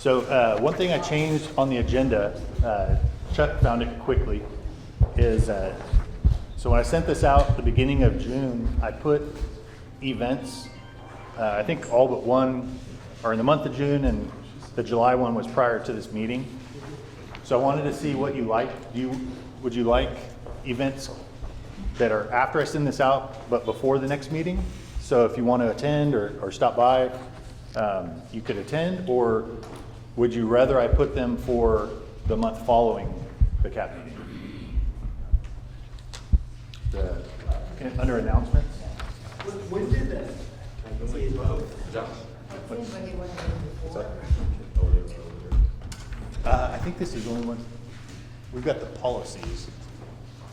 So one thing I changed on the agenda, Chuck found it quickly, is so when I sent this out at the beginning of June, I put events, I think all but one are in the month of June, and the July one was prior to this meeting. So I wanted to see what you like. Would you like events that are after I send this out, but before the next meeting? So if you want to attend or stop by, you could attend, or would you rather I put them for the month following the CAP meeting? Under announcements? When did that? I think this is the only one. We've got the policies.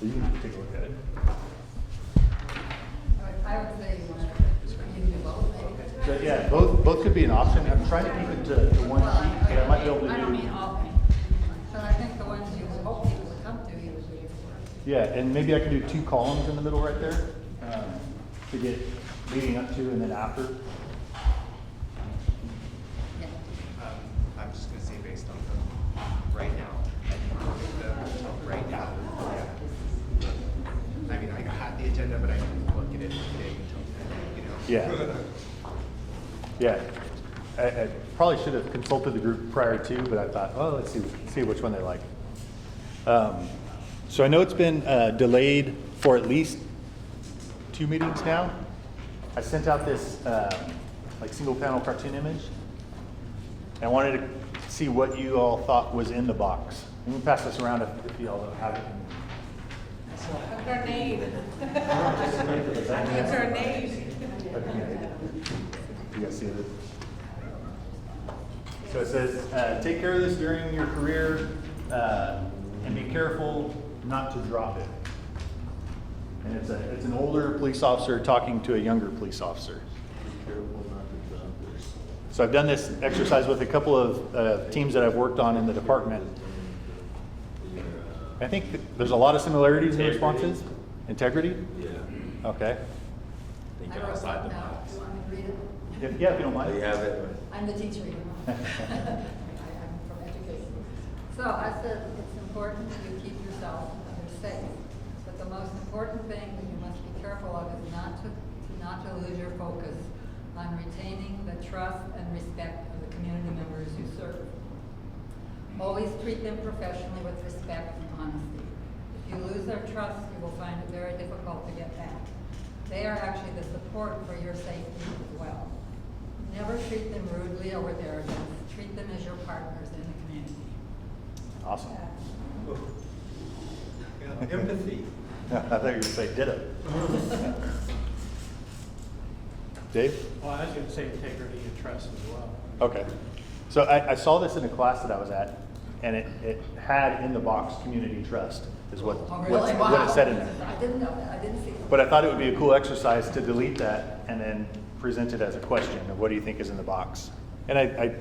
So you can take a look at it. I would say you can do both, maybe. So yeah, both could be an option. I'm trying to keep it to one sheet, but I might be able to do. I don't mean all things. So I think the ones you hope people would come to, you would do for. Yeah, and maybe I can do 2 columns in the middle right there to get leading up to and then after. Yeah. I'm just gonna say based on the, right now, I think right now, I mean, I had the agenda, but I didn't look at it today until, you know. Yeah. I probably should have consulted the group prior to, but I thought, oh, let's see which one they like. So I know it's been delayed for at least 2 meetings now. I sent out this like single panel cartoon image. And I wanted to see what you all thought was in the box. Let me pass this around if you all don't have it. What's her name? What's her name? You guys see it? So it says, take care of this during your career and be careful not to drop it. And it's an older police officer talking to a younger police officer. So I've done this exercise with a couple of teams that I've worked on in the department. I think there's a lot of similarities in responses. Integrity? Yeah. Okay. Think I you're wrote outside something the down. box. Do you want me to read it? Yeah, if you don't mind. You have it. I'm the teacher, you know. I'm from education. So I said it's important that you keep yourself and others safe. But the most important thing that you must be careful of is not to lose your focus on retaining the trust and respect of the community members you serve. Always treat them professionally with respect and honesty. If you lose their trust, you will find it very difficult to get back. They are actually the support for your safety as well. Never treat them rudely or with arrogance. Treat them as your partners in the community. Awesome. Yeah, empathy. I thought you were going to say ditto. Dave? Well, I was going to say integrity and trust as well. Okay. So I saw this in a class that I was at, and it had in the box community trust is what it said in there. I didn't know that. I didn't see it. But I thought it would be a cool exercise to delete that and then present it as a question of what do you think is in the box. And I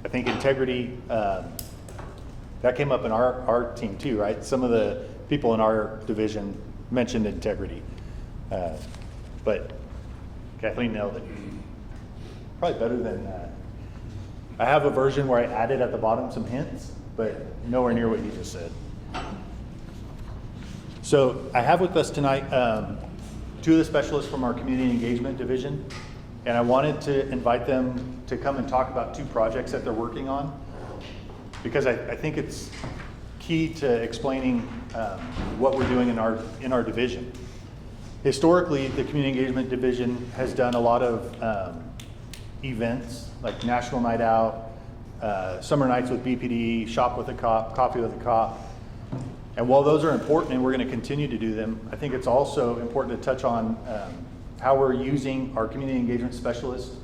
think integrity, that came up in our team too, right? Some of the people in our division mentioned integrity. But Kathleen nailed it. Probably better than I have a version where I added at the bottom some hints, but nowhere near what you just said. So I have with us tonight 2 of the specialists from our community engagement division, and I wanted to invite them to come and talk about 2 projects that they're working on, because I think it's key to explaining what we're doing in our division. Historically, the community engagement division has done a lot of events like National Night Out, Summer Nights with BPD, Shop with a Cop, Coffee with a Cop. And while those are important and we're going to continue to do them, I think it's also important to touch on how we're using our community engagement specialists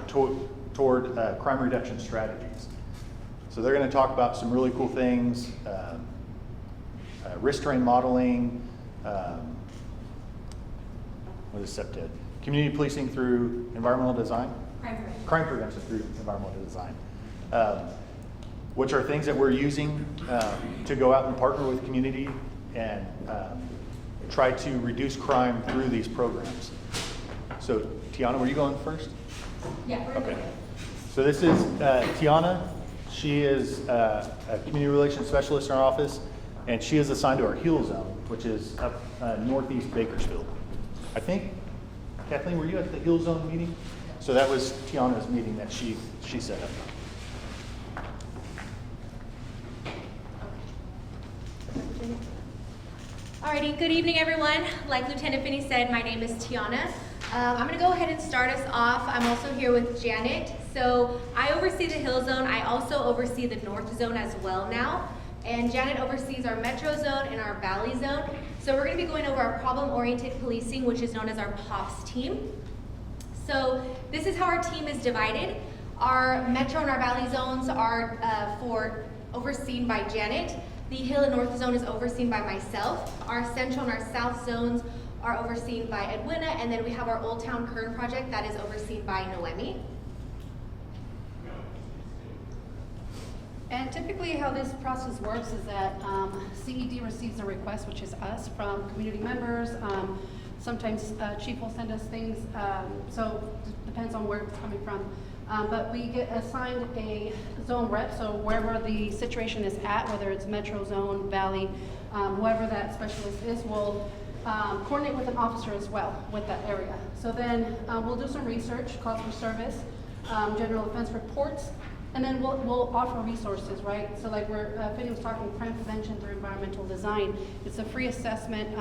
toward crime reduction strategies. So they're going to talk about some really cool things, risk terrain modeling, what is CEPTED? Community policing through environmental design? Crime prevention through environmental design. Which are things that we're using to go out and partner with community and try to reduce crime through these programs. So Tiana, were you going first? Yeah. Okay. So this is Tiana. She is a community relations specialist in our office, and she is assigned to our Heal Zone, which is up northeast Bakersfield. I think, Kathleen, were you at the Heal Zone meeting? So that was Tiana's meeting that she set up. Alrighty, good evening everyone. Like Lieutenant Finney said, my name is Tiana. I'm gonna go ahead and start us off. I'm also here with Janet. So I oversee the Hill Zone. I also oversee the North Zone as well now. And Janet oversees our Metro Zone and our Valley Zone. So we're gonna be going over our problem-oriented policing, which is known as our POPS team. So this is how our team is divided. Our Metro and our Valley Zones are overseen by Janet. The Hill and North Zone is overseen by myself. Our Central and our South Zones are overseen by Edwina, and then we have our Old Town Kern project that is overseen by Noemi. And typically how this process works is that CED receives a request, which is us, from community members. Sometimes Chief will send us things, so it depends on where it's coming from. But we get assigned a zone rep, so wherever the situation is at, whether it's Metro Zone, Valley, whoever that specialist is, will coordinate with an officer as well with that area. So then we'll do some research, calls for service, general offense reports, and then we'll offer resources, right? So like Finney was talking, crime prevention through environmental design. It's a free assessment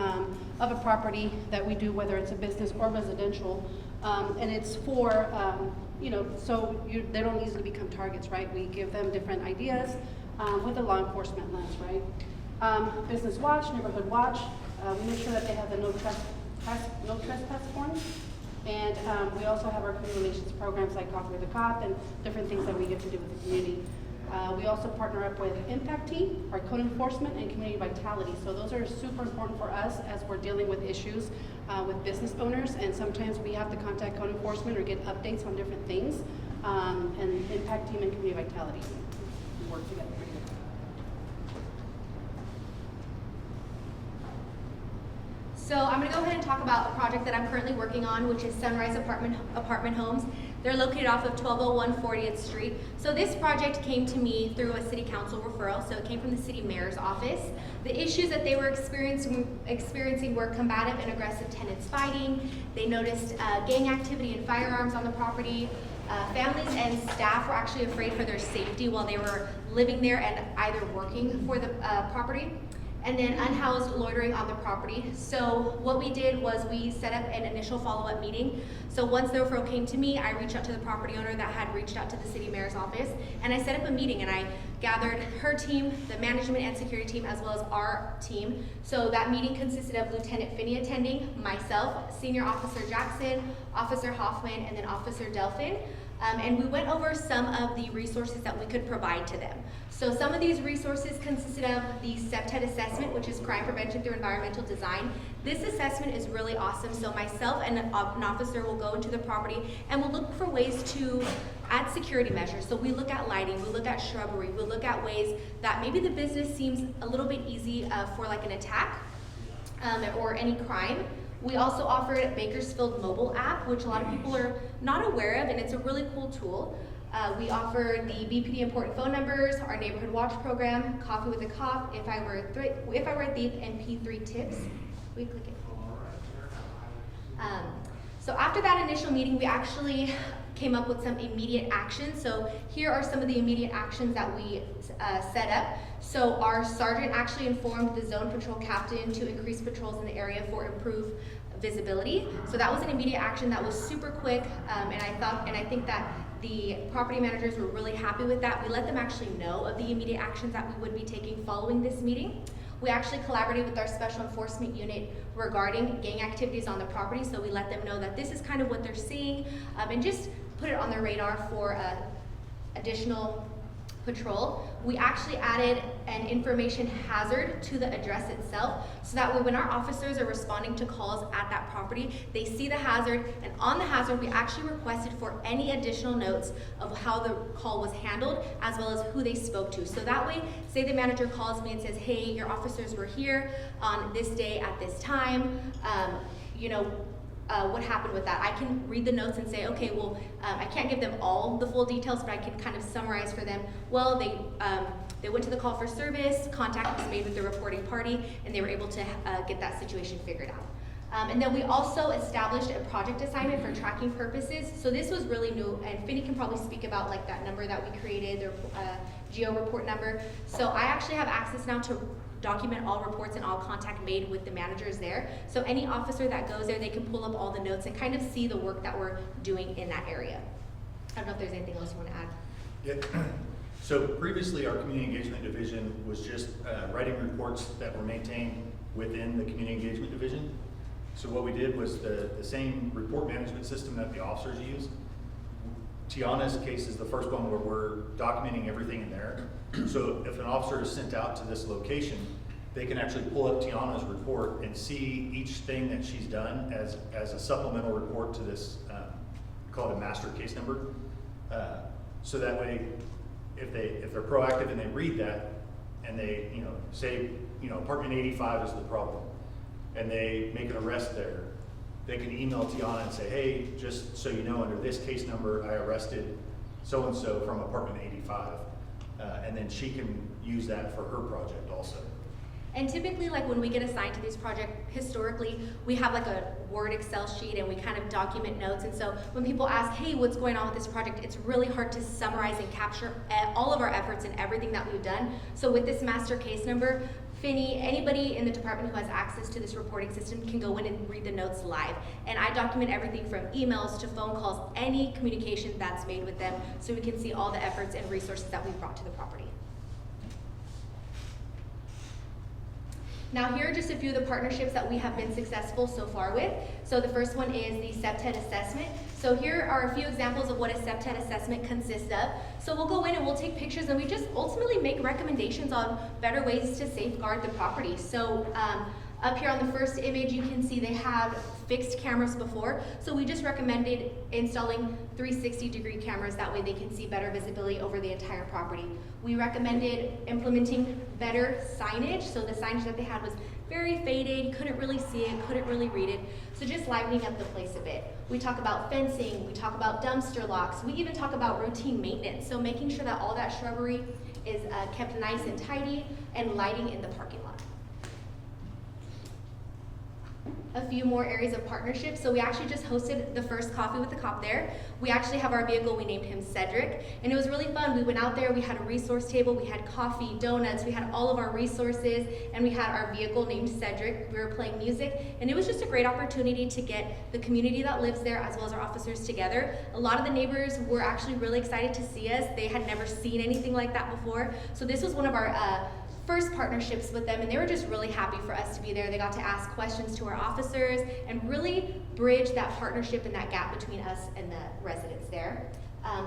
of a property that we do, whether it's a business or residential, and it's for so they don't easily become targets, right? We give them different ideas with a law enforcement lens, right? Business watch, neighborhood watch. We make sure that they have the no trespass forms. And we also have our community relations programs like Coffee with a Cop and different things that we get to do with the community. We also partner up with Impact Team, our code enforcement, and community vitality. So those are super important for us as we're dealing with issues with business owners, and sometimes we have to contact code enforcement or get updates on different things. And Impact Team and community vitality, we work together pretty good. So I'm gonna go ahead and talk about a project that I'm currently working on, which is Sunrise Apartment Homes. They're located off of 1201 40th Street. So this project came to me through a city council referral, so it came from the city mayor's office. The issues that they were experiencing were combative and aggressive tenants fighting. They noticed gang activity and firearms on the property. Families and staff were actually afraid for their safety while they were living there and either working for the property. And then unhoused loitering on the property. So what we did was we set up an initial follow-up meeting. So once the referral came to me, I reached out to the property owner that had reached out to the city mayor's office, and I set up a meeting, and I gathered her team, the management and security team, as well as our team. So that meeting consisted of Lieutenant Finney attending, myself, Senior Officer Jackson, Officer Hoffman, and then Officer Delphin. And we went over some of the resources that we could provide to them. So some of these resources consisted of the CPTED assessment, which is crime prevention through environmental design. This assessment is really awesome. So myself and an officer will go into the property and we'll look for ways to add security measures. So we look at lighting, we look at shrubbery, we look at ways that maybe the business seems a little bit easy for like an attack or any crime. We also offered Bakersfield mobile app, which a lot of people are not aware of, and it's a really cool tool. We offer the BPD important phone numbers, our neighborhood watch program, Coffee with a Cop, If I Were a Thief, and P3 tips. We click it. So after that initial meeting, we actually came up with some immediate actions. So here are some of the immediate actions that we set up. So our sergeant actually informed the zone patrol captain to increase patrols in the area for improved visibility. So that was an immediate action that was super quick, and I think that the property managers were really happy with that. We let them actually know of the immediate actions that we would be taking following this meeting. We actually collaborated with our special enforcement unit regarding gang activities on the property, so we let them know that this is kind of what they're seeing, and just put it on their radar for additional patrol. We actually added an information hazard to the address itself, so that way when our officers are responding to calls at that property, they see the hazard, and on the hazard we actually requested for any additional notes of how the call was handled, as well as who they spoke to. So that way, say the manager calls me and says, hey, your officers were here on this day at this time, what happened with that. I can read the notes and say, okay, well, I can't give them all the full details, but I can kind of summarize for them. Well, they went to the call for service, contact was made with the reporting party, and they were able to get that situation figured out. And then we also established a project assignment for tracking purposes. So this was really new, and Finney can probably speak about like that number that we created, the geo report number. So I actually have access now to document all reports and all contact made with the managers there. So any officer that goes there, they can pull up all the notes and kind of see the work that we're doing in that area. I don't know if there's anything else you want to add. Yeah. So previously, our community engagement division was just writing reports that were maintained within the community engagement division. So what we did was the same report management system that the officers use. Tiana's case is the first one where we're documenting everything in there. So if an officer is sent out to this location, they can actually pull up Tiana's report and see each thing that she's done as a supplemental report to this, called a master case number. So that way, if they're proactive and they read that, and they, say, apartment 85 is the problem, and they make an arrest there, they can email Tiana and say, hey, just so you know, under this case number, I arrested so-and-so from apartment 85. And then she can use that for her project also. And typically, like when we get assigned to these projects, historically, we have like a Word Excel sheet and we kind of document notes. And so when people ask, hey, what's going on with this project, it's really hard to summarize and capture all of our efforts and everything that we've done. So with this master case number, Finney, anybody in the department who has access to this reporting system can go in and read the notes live. And I document everything from emails to phone calls, any communication that's made with them, so we can see all the efforts and resources that we've brought to the property. Now here are just a few of the partnerships that we have been successful so far with. So the first one is the CEPTED assessment. So here are a few examples of what a CEPTED assessment consists of. So we'll go in and we'll take pictures and we just ultimately make recommendations on better ways to safeguard the property. So up here on the first image, you can see they have fixed cameras before. So we just recommended installing 360-degree cameras. That way they can see better visibility over the entire property. We recommended implementing better signage. So the signage that they had was very faded, you couldn't really see it, couldn't really read it. So just livening up the place a bit. We talk about fencing, we talk about dumpster locks, we even talk about routine maintenance. So making sure that all that shrubbery is kept nice and tidy, and lighting in the parking lot. A few more areas of partnership. So we actually just hosted the first Coffee with the Cop there. We actually have our vehicle, we named him Cedric, and it was really fun. We went out there, we had a resource table, we had coffee, donuts, we had all of our resources, and we had our vehicle named Cedric. We were playing music, and it was just a great opportunity to get the community that lives there as well as our officers together. A lot of the neighbors were actually really excited to see us. They had never seen anything like that before. So this was one of our first partnerships with them, and they were just really happy for us to be there. They got to ask questions to our officers and really bridge that partnership and that gap between us and the residents there.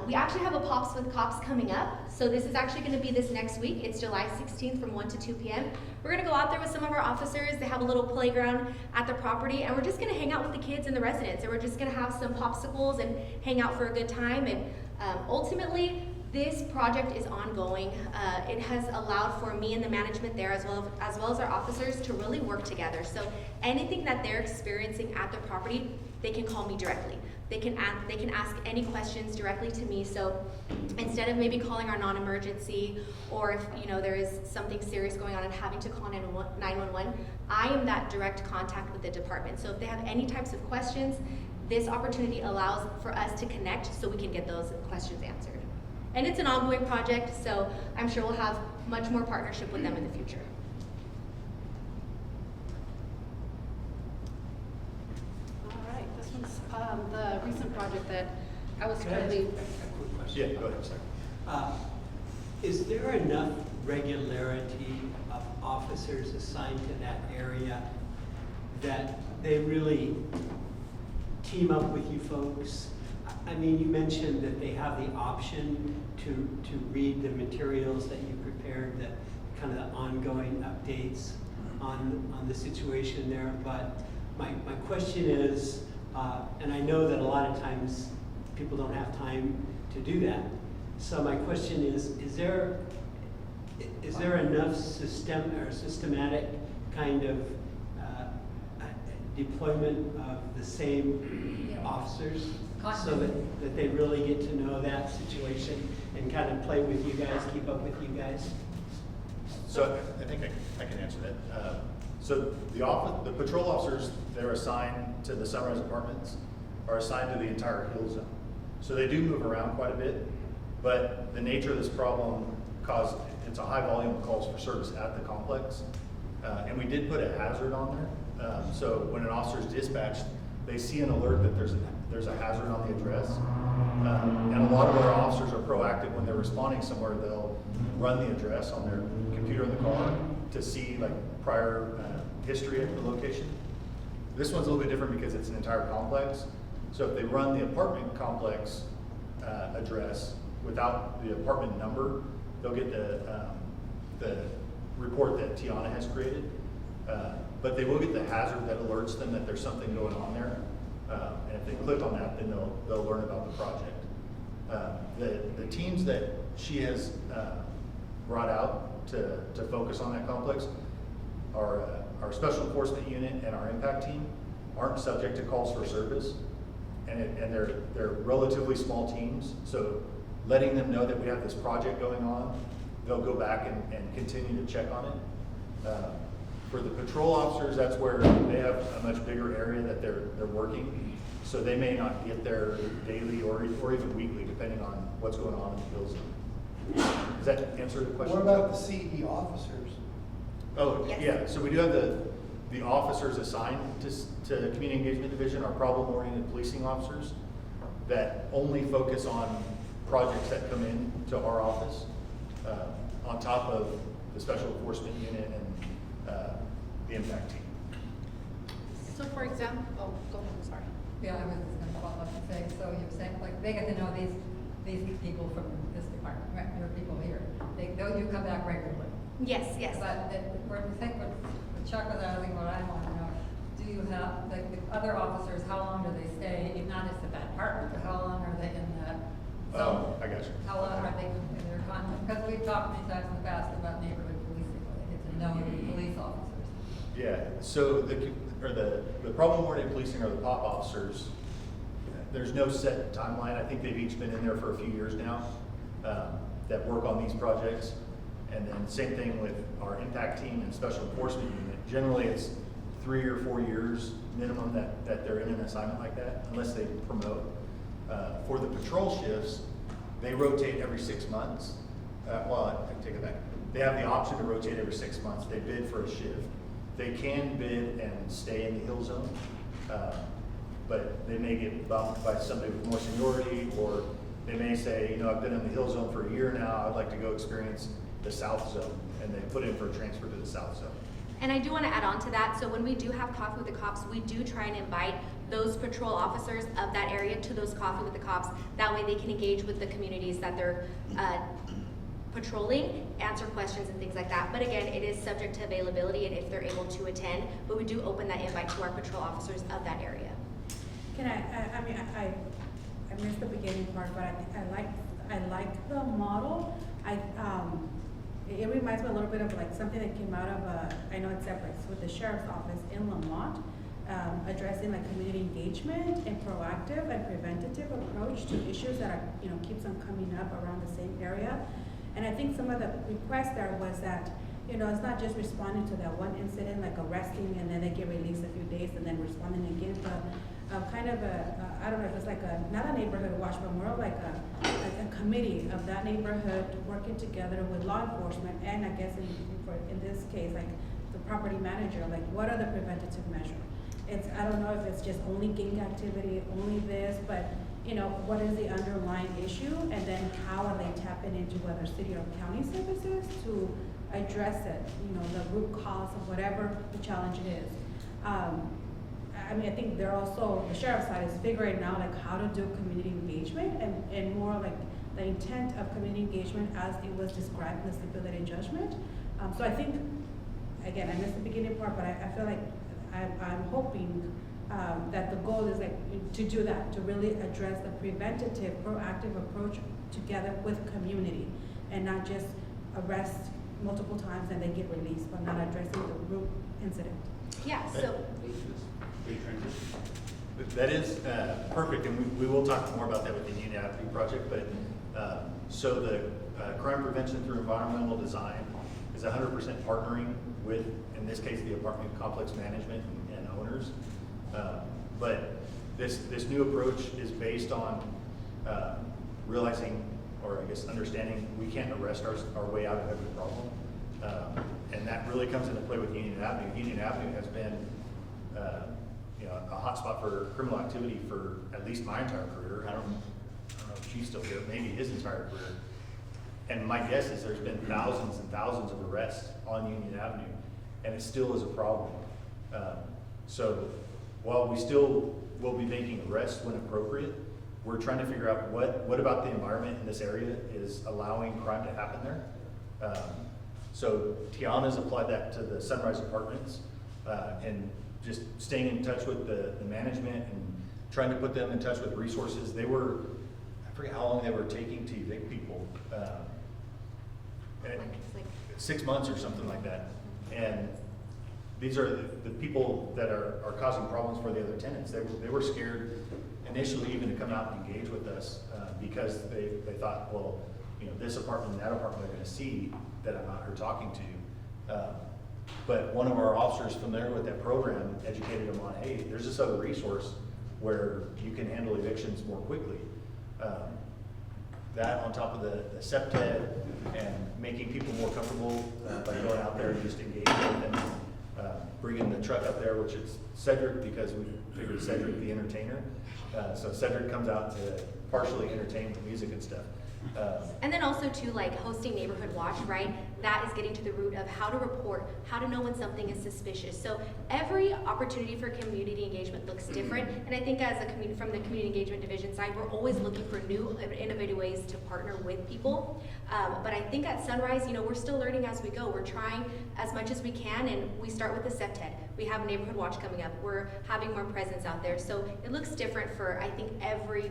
We actually have a Pops with Cops coming up. So this is actually going to be this next week. It's July 16th from 1 to 2 p.m. We're going to go out there with some of our officers. They have a little playground at the property, and we're just going to hang out with the kids and the residents, and we're just going to have some popsicles and hang out for a good time. And ultimately, this project is ongoing. It has allowed for me and the management there as well as our officers to really work together. So anything that they're experiencing at their property, they can call me directly. They can ask any questions directly to me. So instead of maybe calling our non-emergency, or if there is something serious going on and having to call 911, I am that direct contact with the department. So if they have any types of questions, this opportunity allows for us to connect so we can get those questions answered. And it's an ongoing project, so I'm sure we'll have much more partnership with them in the future. All right, this one's the recent project that I was Can I ask currently. a quick question? Yeah, go ahead, sir. Is there enough regularity of officers assigned to that area that they really team up with you folks? I mean, you mentioned that they have the option to read the materials that you prepared, the kind of the ongoing updates on the situation there. But my question is, and I know that a lot of times people don't have time to do that. So my question is there enough systematic kind of deployment of the same Yeah. officers, so Continuity. that they really get to know that situation and kind of play with you guys, keep up with you guys? So I think I can answer that. So the patrol officers that are assigned to the Sunrise Apartments are assigned to the entire Hill Zone. So they do move around quite a bit, but the nature of this problem caused, it's a high volume of calls for service at the complex. And we did put a hazard on there. So when an officer is dispatched, they see an alert that there's a hazard on the address. And a lot of our officers are proactive. When they're responding somewhere, they'll run the address on their computer in the car to see like prior history at the location. This one's a little bit different because it's an entire complex. So if they run the apartment complex address without the apartment number, they'll get the report that Tiana has created. But they will get the hazard that alerts them that there's something going on there. And if they click on that, then they'll learn about the project. The teams that she has brought out to focus on that complex are our special enforcement unit and our impact team aren't subject to calls for service. And they're relatively small teams. So letting them know that we have this project going on, they'll go back and continue to check on it. For the patrol officers, that's where they have a much bigger area that they're working. So they may not get there daily or even weekly, depending on what's going on in the Hill Zone. Does that answer the question? What about the CED officers? Oh, Yes. yeah, so we do have the officers assigned to Community Engagement Division, our problem-oriented policing officers, that only focus on projects that come in to our office, on top of the Special Enforcement Unit and the impact team. So for example, oh, go ahead, I'm sorry. Yeah, I was just gonna follow up and say, so you're saying, like, they get to know these people from this department, right, there are people here, though you come back regularly. Yes, yes. But for the thing, what Chuck was asking, what I want to know, do you have, like, the other officers, how long do they stay, if not just at that apartment, but how long are they in that zone? Oh, I got you. How long are they in their contact? Because we've talked many times in the past about neighborhood policing, where they get to know the police officers. Yeah, so the problem-oriented policing or the POP officers, there's no set timeline. I think they've each been in there for a few years now, that work on these projects. And then same thing with our impact team and special enforcement unit. Generally, it's 3 or 4 years minimum that they're in an assignment like that, unless they promote. For the patrol shifts, they rotate every 6 months. Well, I take it back. They have the option to rotate every 6 months. They bid for a shift. They can bid and stay in the Hill Zone, but they may get bumped by somebody with more seniority, or they may say, you know, I've been in the Hill Zone for a year now, I'd like to go experience the South Zone, and they put in for a transfer to the South Zone. And I do want to add on to that. So when we do have coffee with the cops, we do try and invite those patrol officers of that area to those coffee with the cops. That way they can engage with the communities that they're patrolling, answer questions and things like that. But again, it is subject to availability and if they're able to attend, but we do open that invite to our patrol officers of that area. Can I missed the beginning part, but I like the model. It reminds me a little bit of like something that came out of, I know it's separate, with the sheriff's office in Lamont, addressing like community engagement and proactive and preventative approach to issues that are, keeps on coming up around the same area. And I think some of the request there was that, it's not just responding to that one incident, like arresting and then they get released a few days and then responding again, but kind of I don't know if it's like not a neighborhood watch, but more of like a committee of that neighborhood working together with law enforcement and I guess in this case, like the property manager, like what are the preventative measures? I don't know if it's just only gang activity, only this, but what is the underlying issue, and then how are they tapping into whether city or county services to address it, the root cause of whatever the challenge is. I think they're also, the sheriff's side is figuring out like how to do community engagement and more like the intent of community engagement as it was described in the stipulated judgment. So I think, again, I missed the beginning part, but I feel like I'm hoping that the goal is like to do that, to really address the preventative, proactive approach together with community and not just arrest multiple times and they get released, but not addressing the root incident. Yeah, so, That is perfect, and we will talk more about that with the Union Avenue project, but, so the crime prevention through environmental design is 100% partnering with, in this case, the apartment complex management and owners. But this new approach is based on realizing, or I guess understanding, we can't arrest our way out of every problem. And that really comes into play with Union Avenue. Union Avenue has been a hot spot for criminal activity for at least my entire career. I don't know if she's still here, maybe his entire career. And my guess is there's been thousands and thousands of arrests on Union Avenue, and it still is a problem. So while we still will be making arrests when appropriate, we're trying to figure out what about the environment in this area is allowing crime to happen there. So Tiana's applied that to the Sunrise Apartments, and just staying in touch with the management and trying to put them in touch with resources. I forget how long they were taking to evict people. It's like 6 months or something like that. And these are the people that are causing problems for the other tenants. They were scared initially even to come out and engage with us because they thought, well, this apartment and that apartment are gonna see that I'm out here talking to. But one of our officers familiar with that program educated them on, hey, there's this other resource where you can handle evictions more quickly. That on top of the SEPTED and making people more comfortable by going out there and just engaging with them, bringing the truck up there, which is Cedric, because we figured Cedric the entertainer. So Cedric comes out to partially entertain with music and stuff. And then also too, like hosting Neighborhood Watch, right? That is getting to the root of how to report, how to know when something is suspicious. So every opportunity for community engagement looks different. And I think as a community, from the community engagement division side, we're always looking for new innovative ways to partner with people. But I think at Sunrise, we're still learning as we go. We're trying as much as we can, and we start with the SEPTED. We have a Neighborhood Watch coming up. We're having more presence out there. So it looks different for, I think, every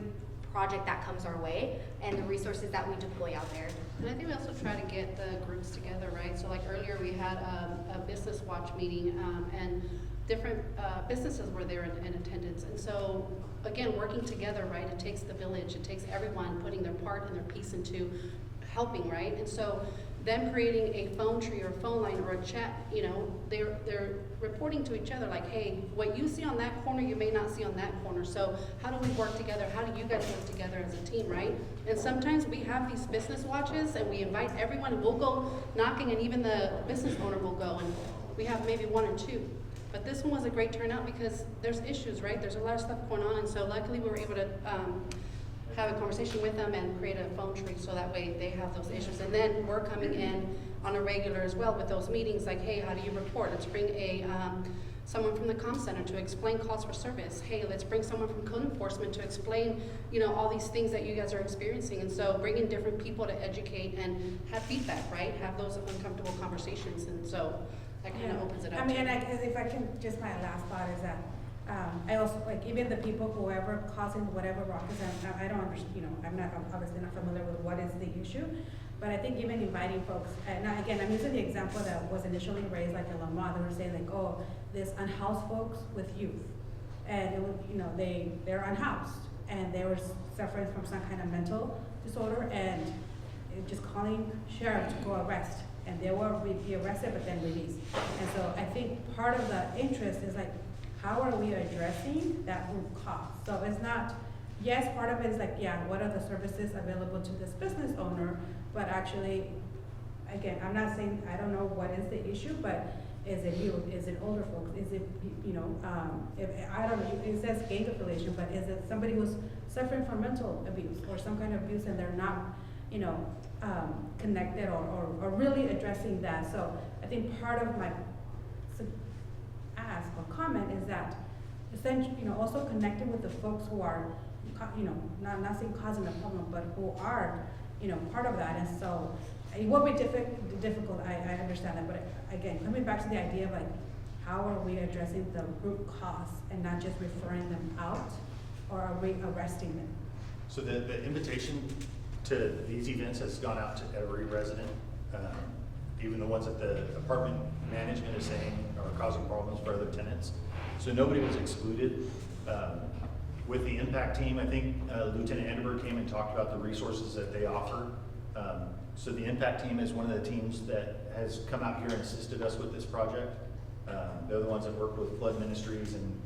project that comes our way and the resources that we deploy out there. And I think we also try to get the groups together, right? So like earlier we had a business watch meeting and different businesses were there in attendance. And so again, working together, right? It takes the village, it takes everyone putting their part and their piece into helping, right? And so them creating a phone tree or a phone line or a chat, they're reporting to each other like, hey, what you see on that corner, you may not see on that corner. So how do we work together? How do you guys work together as a team, right? And sometimes we have these business watches and we invite everyone. We'll go knocking and even the business owner will go and we have maybe 1 or 2. But this one was a great turnout because there's issues, right? There's a lot of stuff going on. And so luckily we were able to have a conversation with them and create a phone tree so that way they have those issues. And then we're coming in on a regular as well with those meetings like, hey, how do you report? Let's bring someone from the comm center to explain calls for service. Hey, let's bring someone from code enforcement to explain, all these things that you guys are experiencing. And so bringing different people to educate and have feedback, right? Have those uncomfortable conversations. And so that kind of opens it up. I mean, if I can, just my last thought is that I also, like, even the people, whoever causing whatever ruckus, I don't understand, I'm obviously not familiar with what is the issue, but I think even inviting folks, now again, I'm using the example that was initially raised, like in Lamar, they were saying like, oh, there's unhoused folks with youth, and it would, they're unhoused, and they were suffering from some kind of mental disorder, and just calling sheriff to go arrest, and they will be arrested but then released. And so I think part of the interest is like, how are we addressing that root cause? So it's not, yes, part of it is like, yeah, what are the services available to this business owner? But actually, again, I'm not saying, I don't know what is the issue, but is it youth? Is it older folks? Is it, if, I don't know, it says gang affiliation, but is it somebody who's suffering from mental abuse or some kind of abuse and they're not, connected or really addressing that? So I think part of my ask or comment is that essentially, also connecting with the folks who are, not saying causing the problem, but who are, part of that. And so it will be difficult, I understand that, but again, coming back to the idea of like, how are we addressing the root cause and not just referring them out, or are we arresting them? So the invitation to these events has gone out to every resident, even the ones that the apartment management is saying are causing problems for other tenants. So nobody was excluded. With the impact team, I think Lieutenant Enderberg came and talked about the resources that they offer. So the impact team is one of the teams that has come out here and assisted us with this project. They're the ones that work with Flood Ministries, and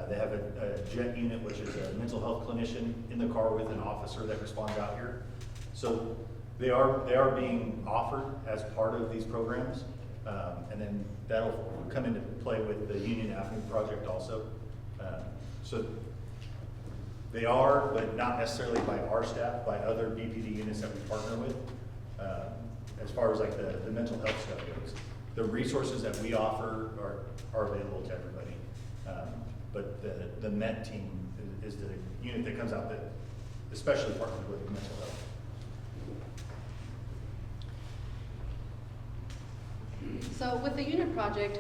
they have a JET unit, which is a mental health clinician in the car with an officer that responds out here. So they are being offered as part of these programs, and then that'll come into play with the Union Avenue project also. So they are, but not necessarily by our staff, by other BPD units that we partner with. As far as like the mental health stuff goes, the resources that we offer are available to everybody. But the MET team is the unit that comes out that especially partners with mental health. So with the unit project,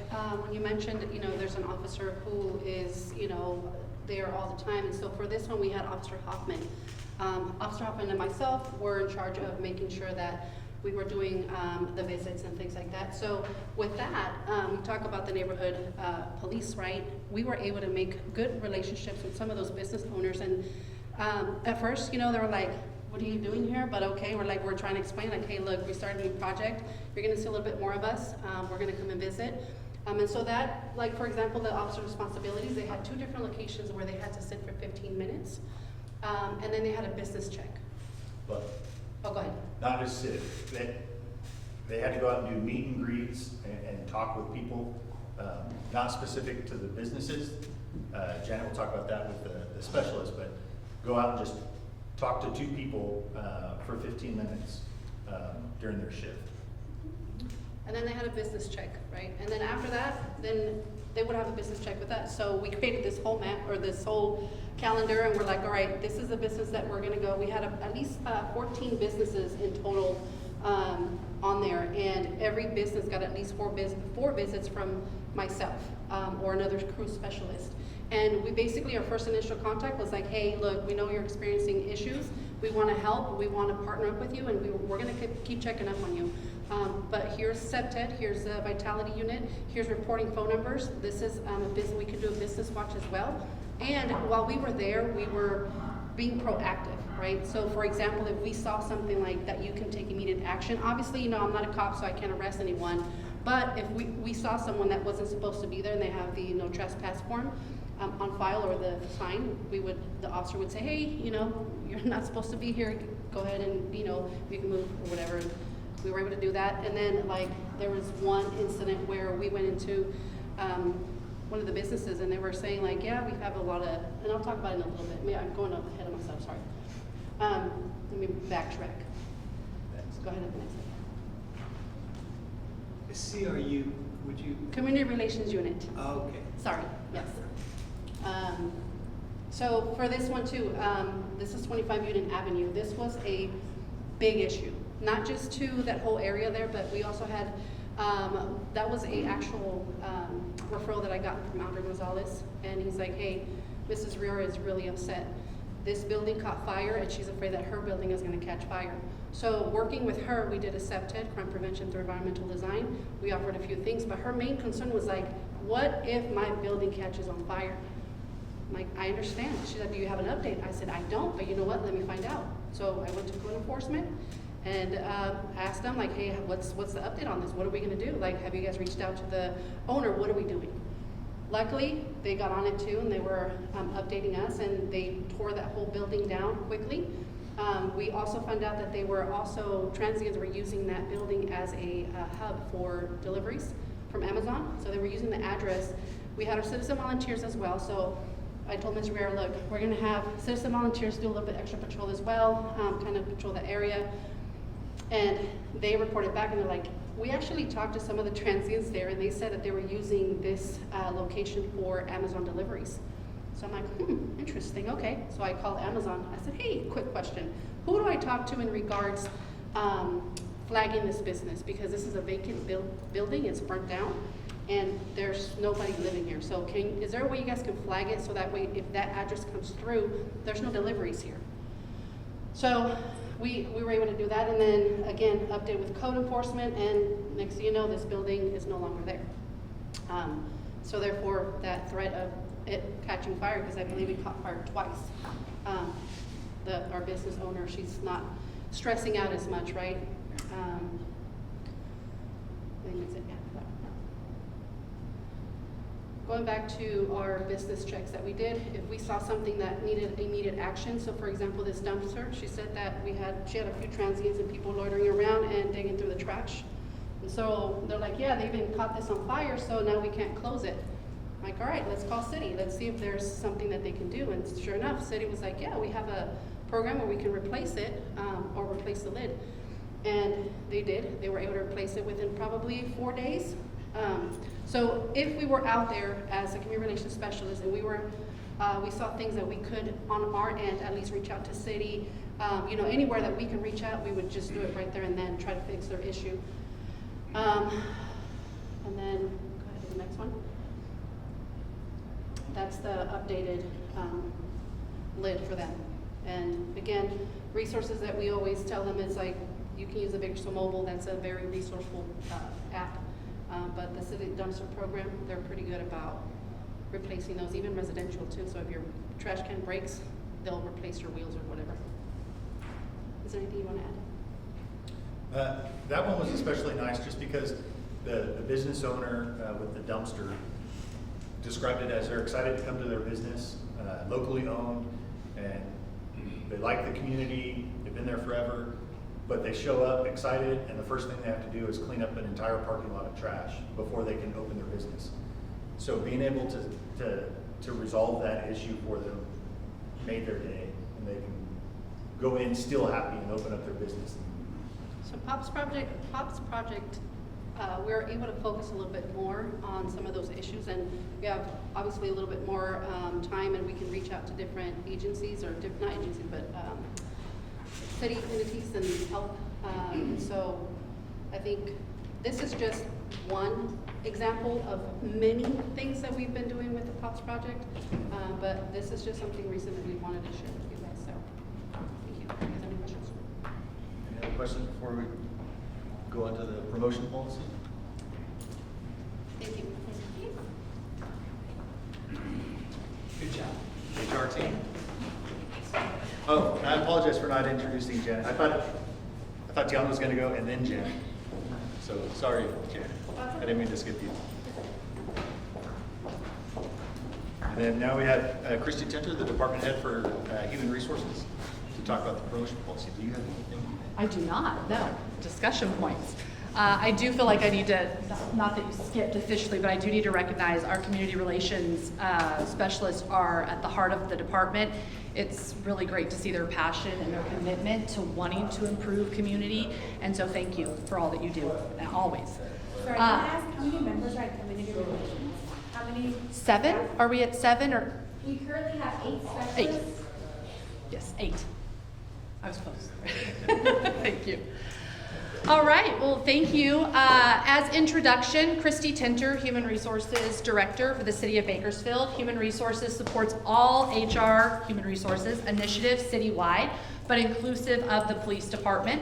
you mentioned, you know, there's an officer who is, you know, there all the time. And so for this one, we had Officer Hoffman. Officer Hoffman and myself were in charge of making sure that we were doing the visits and things like that. So with that, we talk about the neighborhood police, right? We were able to make good relationships with some of those business owners. And at first, you know, they were like, what are you doing here? But okay, we're trying to explain, like, hey, look, we started a new project. You're gonna see a little bit more of us. We're gonna come and visit. And so that, like, for example, the officer responsibilities, they had 2 different locations where they had to sit for 15 minutes. And then they had a business check. But Oh, go ahead. not just sit. They had to go out and do meet and greets and talk with people, not specific to the businesses. Janet will talk about that with the specialist, but go out and just talk to 2 people for 15 minutes during their shift. And then they had a business check, right? And then after that, then they would have a business check with us. So we created this whole map, or this whole calendar, and we're like, all right, this is the business that we're gonna go. We had at least 14 businesses in total on there, and every business got at least 4 visits from myself or another crew specialist. And we basically, our first initial contact was like, hey, look, we know you're experiencing issues. We wanna help, we wanna partner up with you, and we're gonna keep checking up on you. But here's SEPTED, here's the Vitality Unit, here's reporting phone numbers. This is a business, we could do a business watch as well. And while we were there, we were being proactive, right? So for example, if we saw something like that, you can take immediate action. Obviously, you know, I'm not a cop, so I can't arrest anyone. But if we saw someone that wasn't supposed to be there and they have the no trespass form on file or the sign, the officer would say, hey, you know, you're not supposed to be here. Go ahead and, you know, you can move or whatever. We were able to do that. And then, like, there was one incident where we went into one of the businesses, and they were saying, like, yeah, we have a lot of, and I'll talk about it in a little bit. I'm going up ahead of myself, sorry. Let me backtrack. Go ahead, next. CRU, would you? Community Relations Unit. Okay. Sorry, yes. So for this one too, this is 25 Union Avenue. This was a big issue, not just to that whole area there, but we also had, that was a actual referral that I got from Alder Gonzalez, and he's like, hey, Mrs. Riora is really upset. This building caught fire, and she's afraid that her building is gonna catch fire. So working with her, we did a SEPTED, crime prevention through environmental design. We offered a few things, but her main concern was like, what if my building catches on fire? I'm like, I understand. She's like, do you have an update? I said, I don't, but you know what, let me find out. So I went to code enforcement and asked them, like, hey, what's the update on this? What are we gonna do? Like, have you guys reached out to the owner? What are we doing? Luckily, they got on it too, and they were updating us, and they tore that whole building down quickly. We also found out that they were also, transients were using that building as a hub for deliveries from Amazon. So they were using the address. We had our citizen volunteers as well. So I told Ms. Rivera, look, we're gonna have citizen volunteers do a little bit extra patrol as well, kind of patrol the area. And they reported back, and they're like, we actually talked to some of the transients there, and they said that they were using this location for Amazon deliveries. So I'm like, interesting, okay. So I called Amazon. I said, hey, quick question. Who do I talk to in regards flagging this business? Because this is a vacant building, it's burnt down, and there's nobody living here. So is there a way you guys can flag it so that way if that address comes through, there's no deliveries here? So we were able to do that, and then again, update with code enforcement, and next thing you know, this building is no longer there. So therefore, that threat of it catching fire, because I believe it caught fire twice. Our business owner, she's not stressing out as much, right? I think that's it, yeah. Going back to our business checks that we did, if we saw something that needed immediate action, so for example, this dumpster, she said that she had a few transients and people loitering around and digging through the trash. And so they're like, yeah, they've even caught this on fire, so now we can't close it. I'm like, all right, let's call city. Let's see if there's something that they can do. And sure enough, city was like, yeah, we have a program where we can replace it, or replace the lid. And they did. They were able to replace it within probably 4 days. So if we were out there as a community relations specialist and we saw things that we could on our end at least reach out to city, anywhere that we can reach out, we would just do it right there and then try to fix their issue. And then go ahead to the next one. That's the updated lid for them. And again, resources that we always tell them is like, you can use the Bakersfield Mobile, that's a very resourceful app. But the city dumpster program, they're pretty good about replacing those, even residential too. So if your trash can breaks, they'll replace your wheels or whatever. Is there anything you want to add? That one was especially nice just because the business owner with the dumpster described it as they're excited to come to their business, locally owned, and they like the community, they've been there forever, but they show up excited, and the first thing they have to do is clean up an entire parking lot of trash before they can open their business. So being able to resolve that issue for them made their day, and they can go in still happy and open up their business. So POPs project, we're able to focus a little bit more on some of those issues, and we have obviously a little bit more time, and we can reach out to different agencies, or not agencies, but city entities and help. So I think this is just one example of many things that we've been doing with the POPs project, but this is just something recent that we wanted to share with you guys. So thank you. Do you guys have any questions? Any other questions before we go on to the promotion policy? Thank you. Good job. HR team? Oh, and I apologize for not introducing Jen. I thought Tiana was going to go and then Jen. So sorry, Jen. I didn't mean to skip you. And then now we have Christy Tinter, the department head for human resources, to talk about the promotion policy. Do you have anything? I do not, no. Discussion points. I do feel like I need to, not that you skipped officially, but I do need to recognize our community relations specialists are at the heart of the department. It's really great to see their passion and their commitment to wanting to improve community. And so thank you for all that you do, always. Sorry, can I ask how many members are at community relations? How many? 7? Are we at 7 or? We currently have 8 specialists. 8. Yes, 8. I was close. Thank you. All right, well, thank you. As introduction, Christy Tinter, Human Resources Director for the City of Bakersfield. Human Resources supports all HR human resources initiatives citywide, but inclusive of the police department.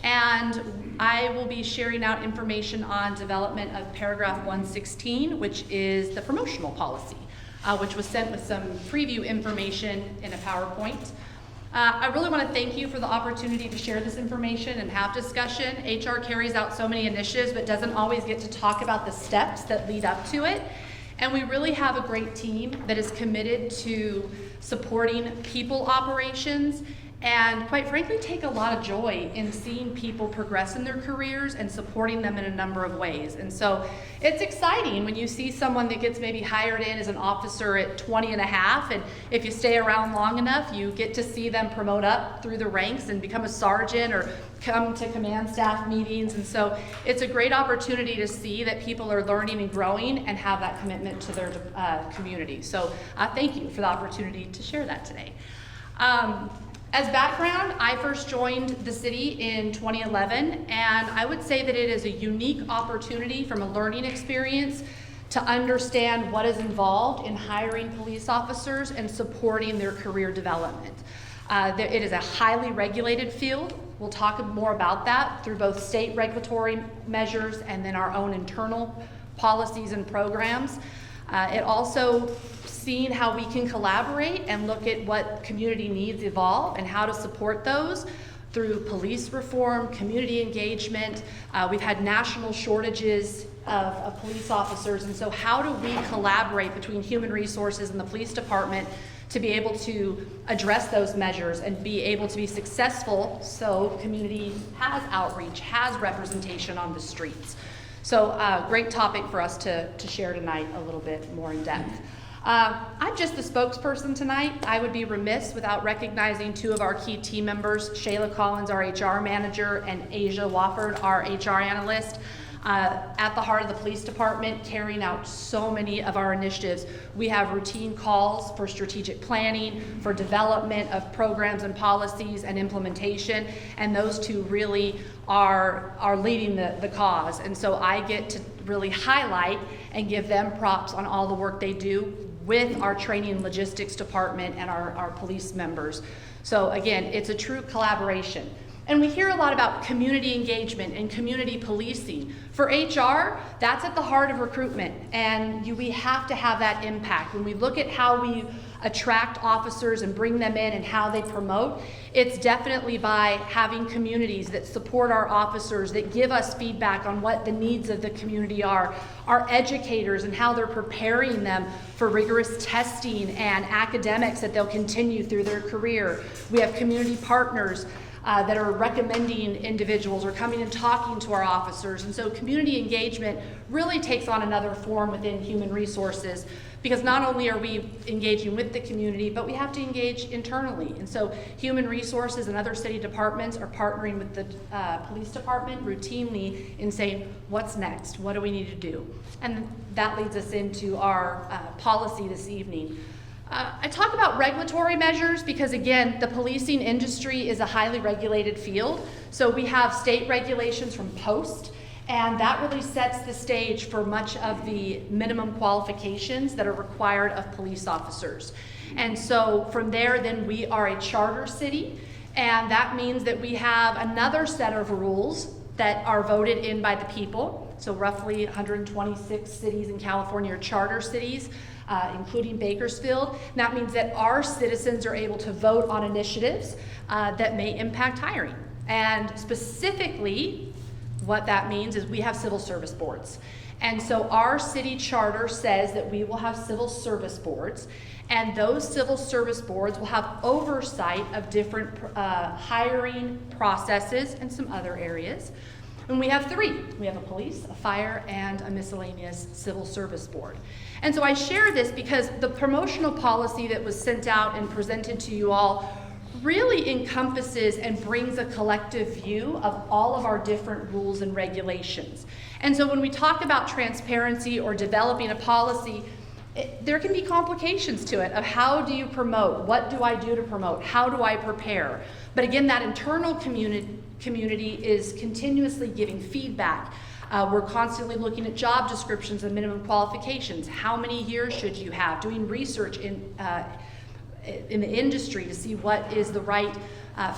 And I will be sharing out information on development of paragraph 116, which is the promotional policy, which was sent with some preview information in a PowerPoint. I really want to thank you for the opportunity to share this information and have discussion. HR carries out so many initiatives, but doesn't always get to talk about the steps that lead up to it. And we really have a great team that is committed to supporting people operations and, quite frankly, take a lot of joy in seeing people progress in their careers and supporting them in a number of ways. And so it's exciting when you see someone that gets maybe hired in as an officer at 20 and a half, and if you stay around long enough, you get to see them promote up through the ranks and become a sergeant or come to command staff meetings. And so it's a great opportunity to see that people are learning and growing and have that commitment to their community. So thank you for the opportunity to share that today. As background, I first joined the city in 2011, and I would say that it is a unique opportunity from a learning experience to understand what is involved in hiring police officers and supporting their career development. It is a highly regulated field. We'll talk more about that through both state regulatory measures and then our own internal policies and programs. It also seen how we can collaborate and look at what community needs evolve and how to support those through police reform, community engagement. We've had national shortages of police officers, and so how do we collaborate between human resources and the police department to be able to address those measures and be able to be successful so community has outreach, has representation on the streets. So great topic for us to share tonight a little bit more in depth. I'm just the spokesperson tonight. I would be remiss without recognizing two of our key team members, Shayla Collins, our HR manager, and Asia Wofford, our HR analyst. At the heart of the police department, carrying out so many of our initiatives. We have routine calls for strategic planning, for development of programs and policies and implementation, and those two really are leading the cause. And so I get to really highlight and give them props on all the work they do with our training and logistics department and our police members. So again, it's a true collaboration. And we hear a lot about community engagement and community policing. For HR, that's at the heart of recruitment, and we have to have that impact. When we look at how we attract officers and bring them in and how they promote, it's definitely by having communities that support our officers, that give us feedback on what the needs of the community are, our educators and how they're preparing them for rigorous testing and academics that they'll continue through their career. We have community partners that are recommending individuals or coming and talking to our officers. And so community engagement really takes on another form within human resources, because not only are we engaging with the community, but we have to engage internally. And so human resources and other city departments are partnering with the police department routinely in saying, what's next? What do we need to do? And that leads us into our policy this evening. I talk about regulatory measures because, again, the policing industry is a highly regulated field. So we have state regulations from POST, and that really sets the stage for much of the minimum qualifications that are required of police officers. And so from there, then we are a charter city, and that means that we have another set of rules that are voted in by the people. So roughly 126 cities in California are charter cities, including Bakersfield. And that means that our citizens are able to vote on initiatives that may impact hiring. And specifically, what that means is we have civil service boards. And so our city charter says that we will have civil service boards, and those civil service boards will have oversight of different hiring processes and some other areas. And we have three. We have a police, a fire, and a miscellaneous civil service board. And so I share this because the promotional policy that was sent out and presented to you all really encompasses and brings a collective view of all of our different rules and regulations. And so when we talk about transparency or developing a policy, there can be complications to it of how do you promote? What do I do to promote? How do I prepare? But again, that internal community is continuously giving feedback. We're constantly looking at job descriptions and minimum qualifications. How many years should you have? Doing research in the industry to see what is the right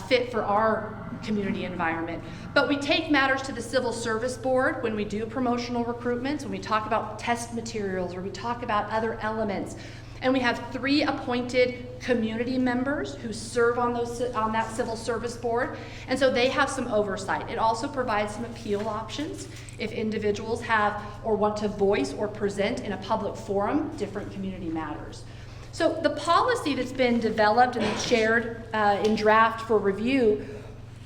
fit for our community environment. But we take matters to the Civil Service Board when we do promotional recruitments, when we talk about test materials, or we talk about other elements. And we have 3 appointed community members who serve on that Civil Service Board. And so they have some oversight. It also provides some appeal options if individuals have or want to voice or present in a public forum different community matters. So the policy that's been developed and shared in draft for review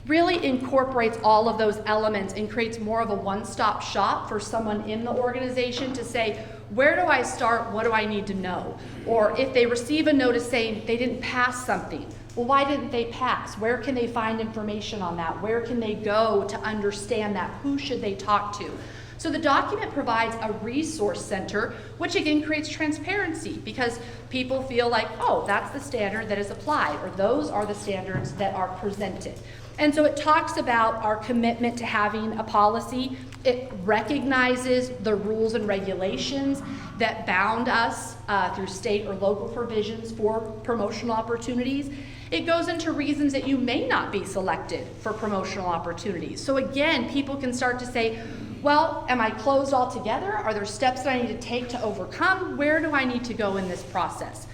really incorporates all of those elements and creates more of a one-stop shop for someone in the organization to say, where do I start? What do I need to know? Or if they receive a notice saying they didn't pass something, well, why didn't they pass? Where can they find information on that? Where can they go to understand that? Who should they talk to? So the document provides a resource center, which again creates transparency because people feel like, oh, that's the standard that is applied, or those are the standards that are presented. And so it talks about our commitment to having a policy. It recognizes the rules and regulations that bound us through state or local provisions for promotional opportunities. It goes into reasons that you may not be selected for promotional opportunities. So again, people can start to say, Well, am I closed altogether? Are there steps that I need to take to overcome? Where do I need to go in this process?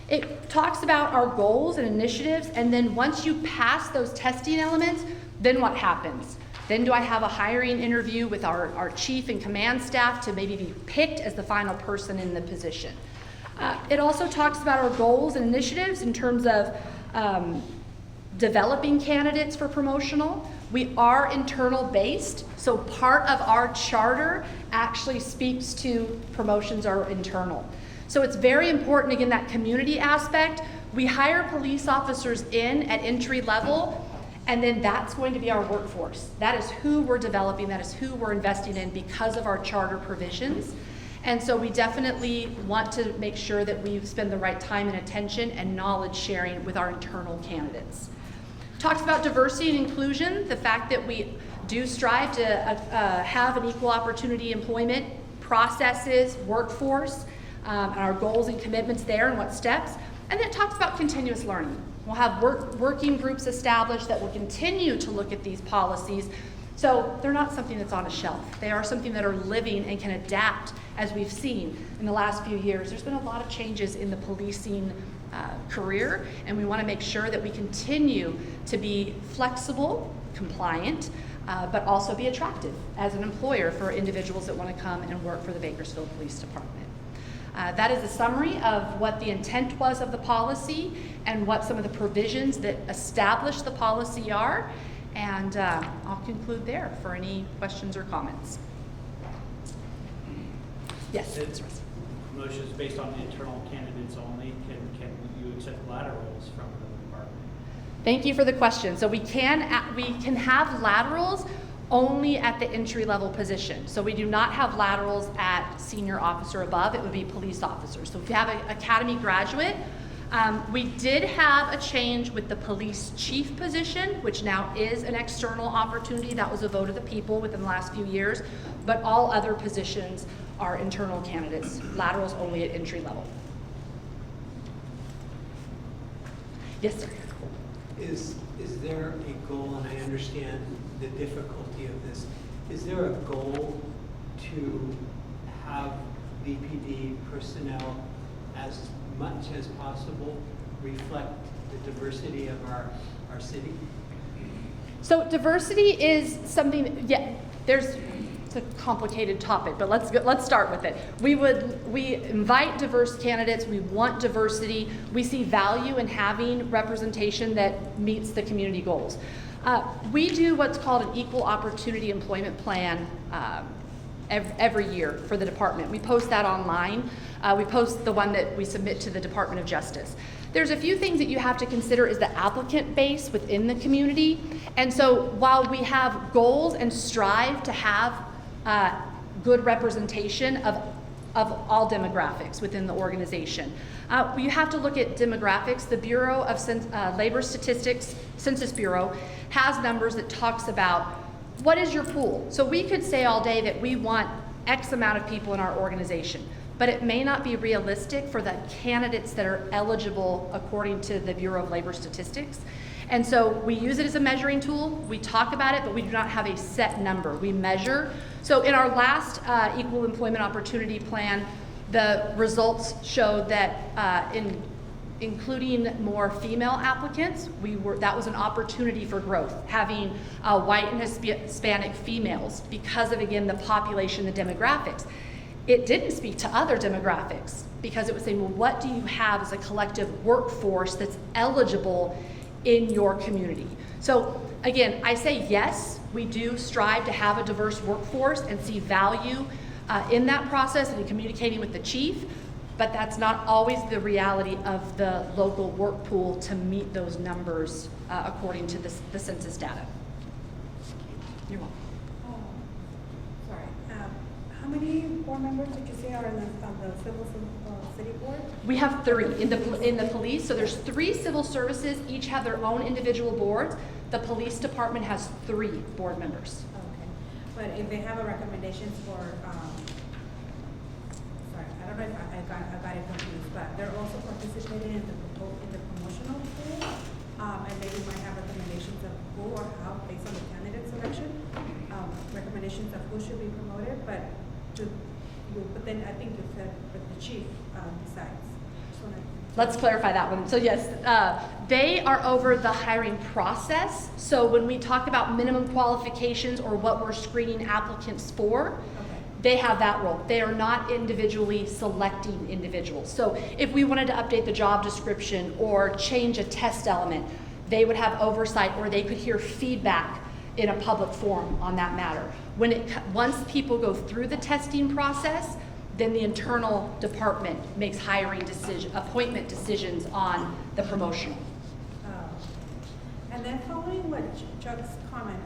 It talks about our goals and initiatives, and then once you pass those testing elements, then what happens? Then do I have a hiring interview with our chief and command staff to maybe be picked as the final person in the position? It also talks about our goals and initiatives in terms of developing candidates for promotional. We are internal based, so part of our charter actually speaks to promotions are internal. So it's very important, again, that community aspect. We hire police officers in at entry level, and then that's going to be our workforce. That is who we're developing, that is who we're investing in because of our charter provisions. And so we definitely want to make sure that we spend the right time and attention and knowledge sharing with our internal candidates. Talks about diversity and inclusion, the fact that we do strive to have an equal opportunity employment processes, workforce, and our goals and commitments there and what steps. And then it talks about continuous learning. We'll have working groups established that will continue to look at these policies. So they're not something that's on a shelf. They are something that are living and can adapt, as we've seen in the last few years. There's been a lot of changes in the policing career, and we want to make sure that we continue to be flexible, compliant, but also be attractive as an employer for individuals that want to come and work for the Bakersfield Police Department. That is a summary of what the intent was of the policy and what some of the provisions that establish the policy are. And I'll conclude there for any questions or comments. Yes. Promotion is based on the internal candidates only. Can you accept laterals from the department? Thank you for the question. So we can have laterals only at the entry-level position. So we do not have laterals at senior officer above. It would be police officers. So if you have an academy graduate, we did have a change with the police chief position, which now is an external opportunity. That was a vote of the people within the last few years. But all other positions are internal candidates. Laterals only at entry level. Yes, sir. Is there a goal, and I understand the difficulty of this, is there a goal to have BPD personnel as much as possible reflect the diversity of our city? So diversity is something, it's a complicated topic, but let's start with it. We invite diverse candidates, we want diversity, we see value in having representation that meets the community goals. We do what's called an equal opportunity employment plan every year for the department. We post that online. We post the one that we submit to the Department of Justice. There's a few things that you have to consider is the applicant base within the community. And so while we have goals and strive to have good representation of all demographics within the organization, you have to look at demographics. The Bureau of Labor Statistics, Census Bureau, has numbers that talks about what is your pool. So we could say all day that we want X amount of people in our organization, but it may not be realistic for the candidates that are eligible according to the Bureau of Labor Statistics. And so we use it as a measuring tool. We talk about it, but we do not have a set number. We measure. So in our last Equal Employment Opportunity Plan, the results showed that including more female applicants, that was an opportunity for growth, having white and Hispanic females because of, again, the population, the demographics. It didn't speak to other demographics because it was saying, well, what do you have as a collective workforce that's eligible in your community? So again, I say yes, we do strive to have a diverse workforce and see value in that process and in communicating with the chief, but that's not always the reality of the local work pool to meet those numbers according to the census data. You're welcome. Sorry, how many board members did you say are on the civil city board? We have 3 in the police. So there's 3 civil services, each have their own individual boards. The police department has 3 board members. Okay, but if they have a recommendations for, sorry, I don't know if I got it confused, but they're also participating in the promotional pool, and maybe might have recommendations of who or how, based on the candidate selection, recommendations of who should be but then I think you said, but the chief decides. Just wanna- Let's clarify that one. So yes, they are over the hiring process. So when we talk about minimum qualifications or what we're screening applicants for, Okay. they have that role. They are not individually selecting individuals. So if we wanted to update the job description or change a test element, they would have oversight, or they could hear feedback in a public forum on that matter. Once people go through the testing process, then the internal department makes appointment decisions on the promotional. And then following what Chuck's comment,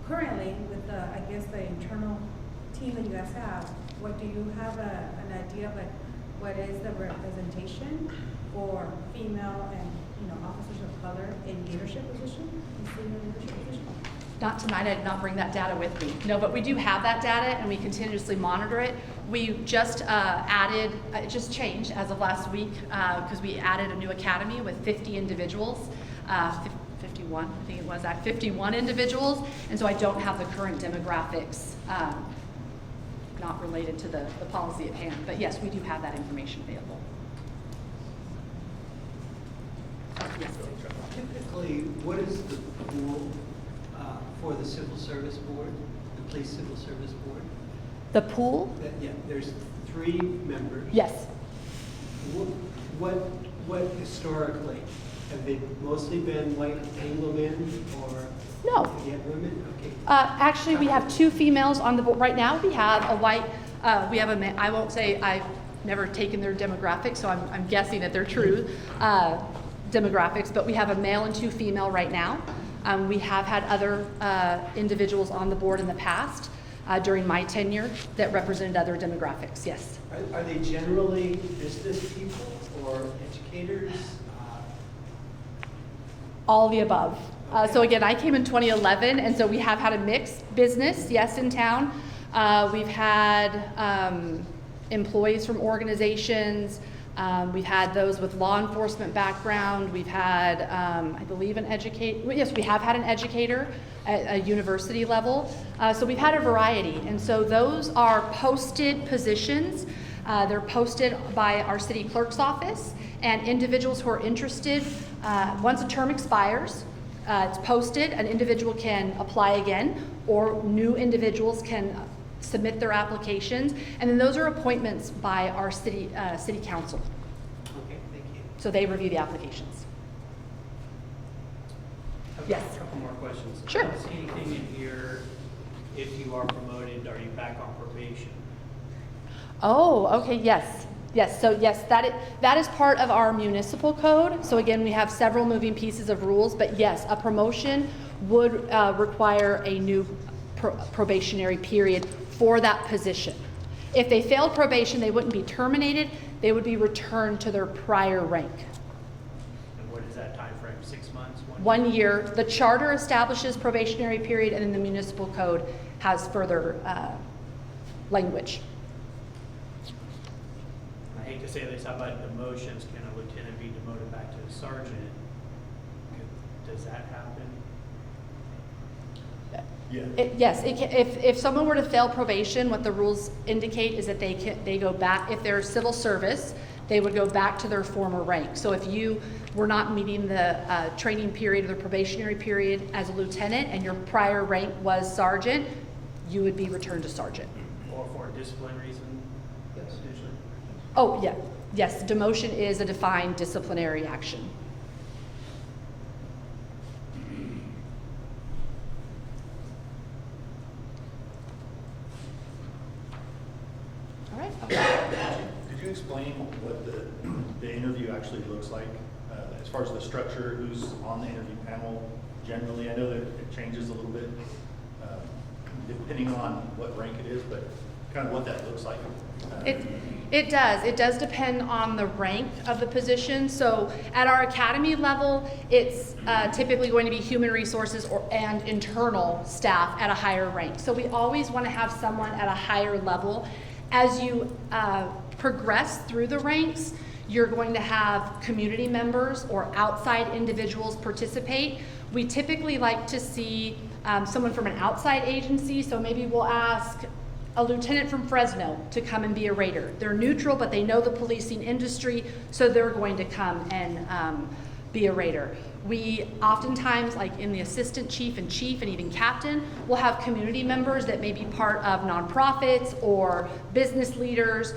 currently with the, I guess, the internal team that you guys have, what do you have an idea of like, what is the representation for female and, officers of color in leadership position, in senior leadership position? Not tonight, I did not bring that data with me. No, but we do have that data and we continuously monitor it. We just added, it just changed as of last week, because we added a new academy with 50 individuals, 51, I think it was, 51 individuals. And so I don't have the current demographics, not related to the policy at hand. But yes, we do have that information available. Yes. Typically, what is the pool for the civil service board, the police civil service board? The pool? Yeah, there's 3 members. Yes. What historically, have they mostly been white Anglo men, or? No. Have you had women? Okay. Actually, we have 2 females on the board. Right now, we have a white, we have a man. I won't say, I've never taken their demographics, so I'm guessing that they're true demographics, but we have a male and 2 female right now. We have had other individuals on the board in the past during my tenure that represented other demographics, yes. Are they generally business people or educators? All of the above. So again, I came in 2011, and so we have had a mixed business, yes, in town. We've had employees from organizations. We've had those with law enforcement background. We've had, I believe, an educator. Yes, we have had an educator at a university level. So we've had a variety. And so those are posted positions. They're posted by our city clerk's office. And individuals who are interested, once a term expires, it's posted, an individual can apply again, or new individuals can submit their applications, and then those are appointments by our city council. Okay, thank you. So they review the applications. Yes. A couple more questions. Sure. I don't see anything in here, if you are promoted, are you back on probation? Oh, okay, yes. Yes, so yes, that is part of our municipal code. So again, we have several moving pieces of rules, but yes, a promotion would require a new probationary period for that position. If they failed probation, they wouldn't be terminated, they would be returned to their prior rank. And what is that time frame? 6 months? 1 year. The charter establishes probationary period, and then the municipal code has further language. I hate to say this, how about demotions? Can a lieutenant be demoted back to a sergeant? Does that happen? Yeah. Yes, if someone were to fail probation, what the rules indicate is that they go back, if they're civil service, they would go back to their former rank. So if you were not meeting the training period or the probationary period as a lieutenant and your prior rank was sergeant, you would be returned to sergeant. Or for a discipline reason? Yes. Potentially? Oh, yeah, yes, demotion is a defined disciplinary action. All right. Could you explain what the interview actually looks like, as far as the structure, who's on the interview panel generally? I know that it changes a little bit depending on what rank it is, but kind of what that looks like. It does. It does depend on the rank of the position. So at our academy level, it's typically going to be human resources and internal staff at a higher rank. So we always want to have someone at a higher level. As you progress through the ranks, you're going to have community members or outside individuals participate. We typically like to see someone from an outside agency, so maybe we'll ask a lieutenant from Fresno to come and be a rater. They're neutral, but they know the policing industry, so they're going to come and be a rater. We oftentimes, like in the assistant chief and even captain, will have community members that may be part of nonprofits or business leaders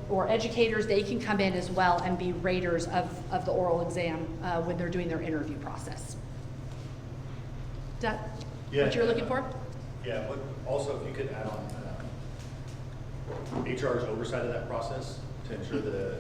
or educators. They can come in as well and be raters of the oral exam when they're doing their interview process. Is that what you're looking for? Yeah, but also if you could add on HR's oversight of that process to ensure the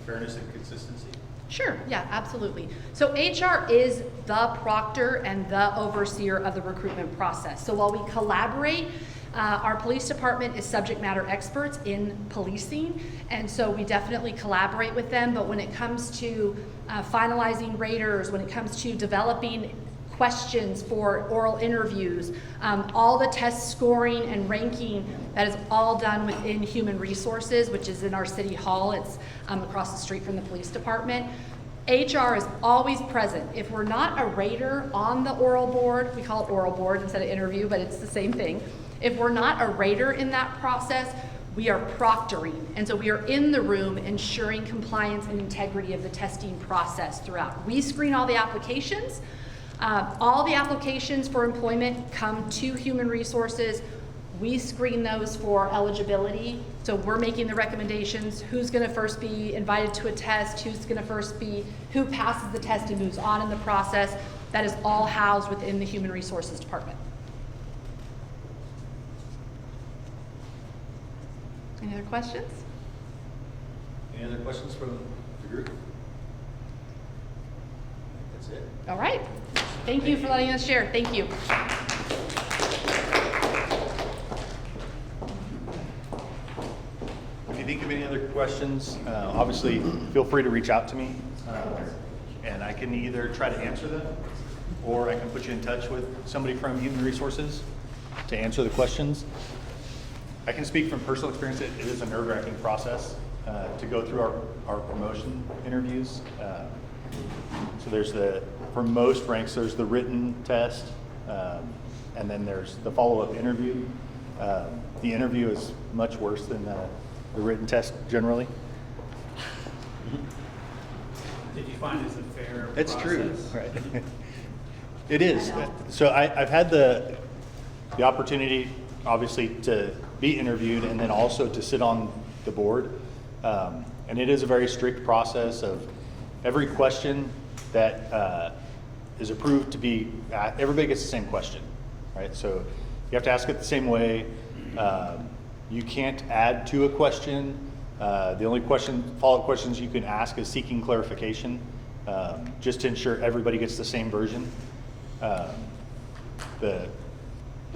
fairness and consistency. Sure, yeah, absolutely. So HR is the proctor and the overseer of the recruitment process. So while we collaborate, our police department is subject matter experts in policing, and so we definitely collaborate with them. But when it comes to finalizing raters, when it comes to developing questions for oral interviews, all the test scoring and ranking, that is all done within Human Resources, which is in our city hall. It's across the street from the police department. HR is always present. If we're not a rater on the oral board, we call it oral board instead of interview, but it's the same thing. If we're not a rater in that process, we are proctoring. And so we are in the room ensuring compliance and integrity of the testing process throughout. We screen all the applications. All the applications for employment come to Human Resources. We screen those for eligibility. So we're making the recommendations, who's gonna first be invited to a test, who passes the test and moves on in the process. That is all housed within the Human Resources Department. Any other questions? Any other questions from the group? That's it. All right. Thank you for letting us share. Thank you. If you think of any other questions, obviously feel free to reach out to me, and I can either try to answer them, or I can put you in touch with somebody from Human Resources to answer the questions. I can speak from personal experience. It is a nerve-wracking process to go through our promotion interviews. So there's for most ranks, there's the written test, and then there's the follow-up interview. The interview is much worse than the written test generally. Did you find it's a fair It's true, process? right? It is. So I've had the opportunity, obviously, to be interviewed and then also to sit on the board. And it is a very strict process of every question that is approved to be, everybody gets the same question, right? So you have to ask it the same way. You can't add to a question. The only follow-up questions you can ask is seeking clarification, just to ensure everybody gets the same version. The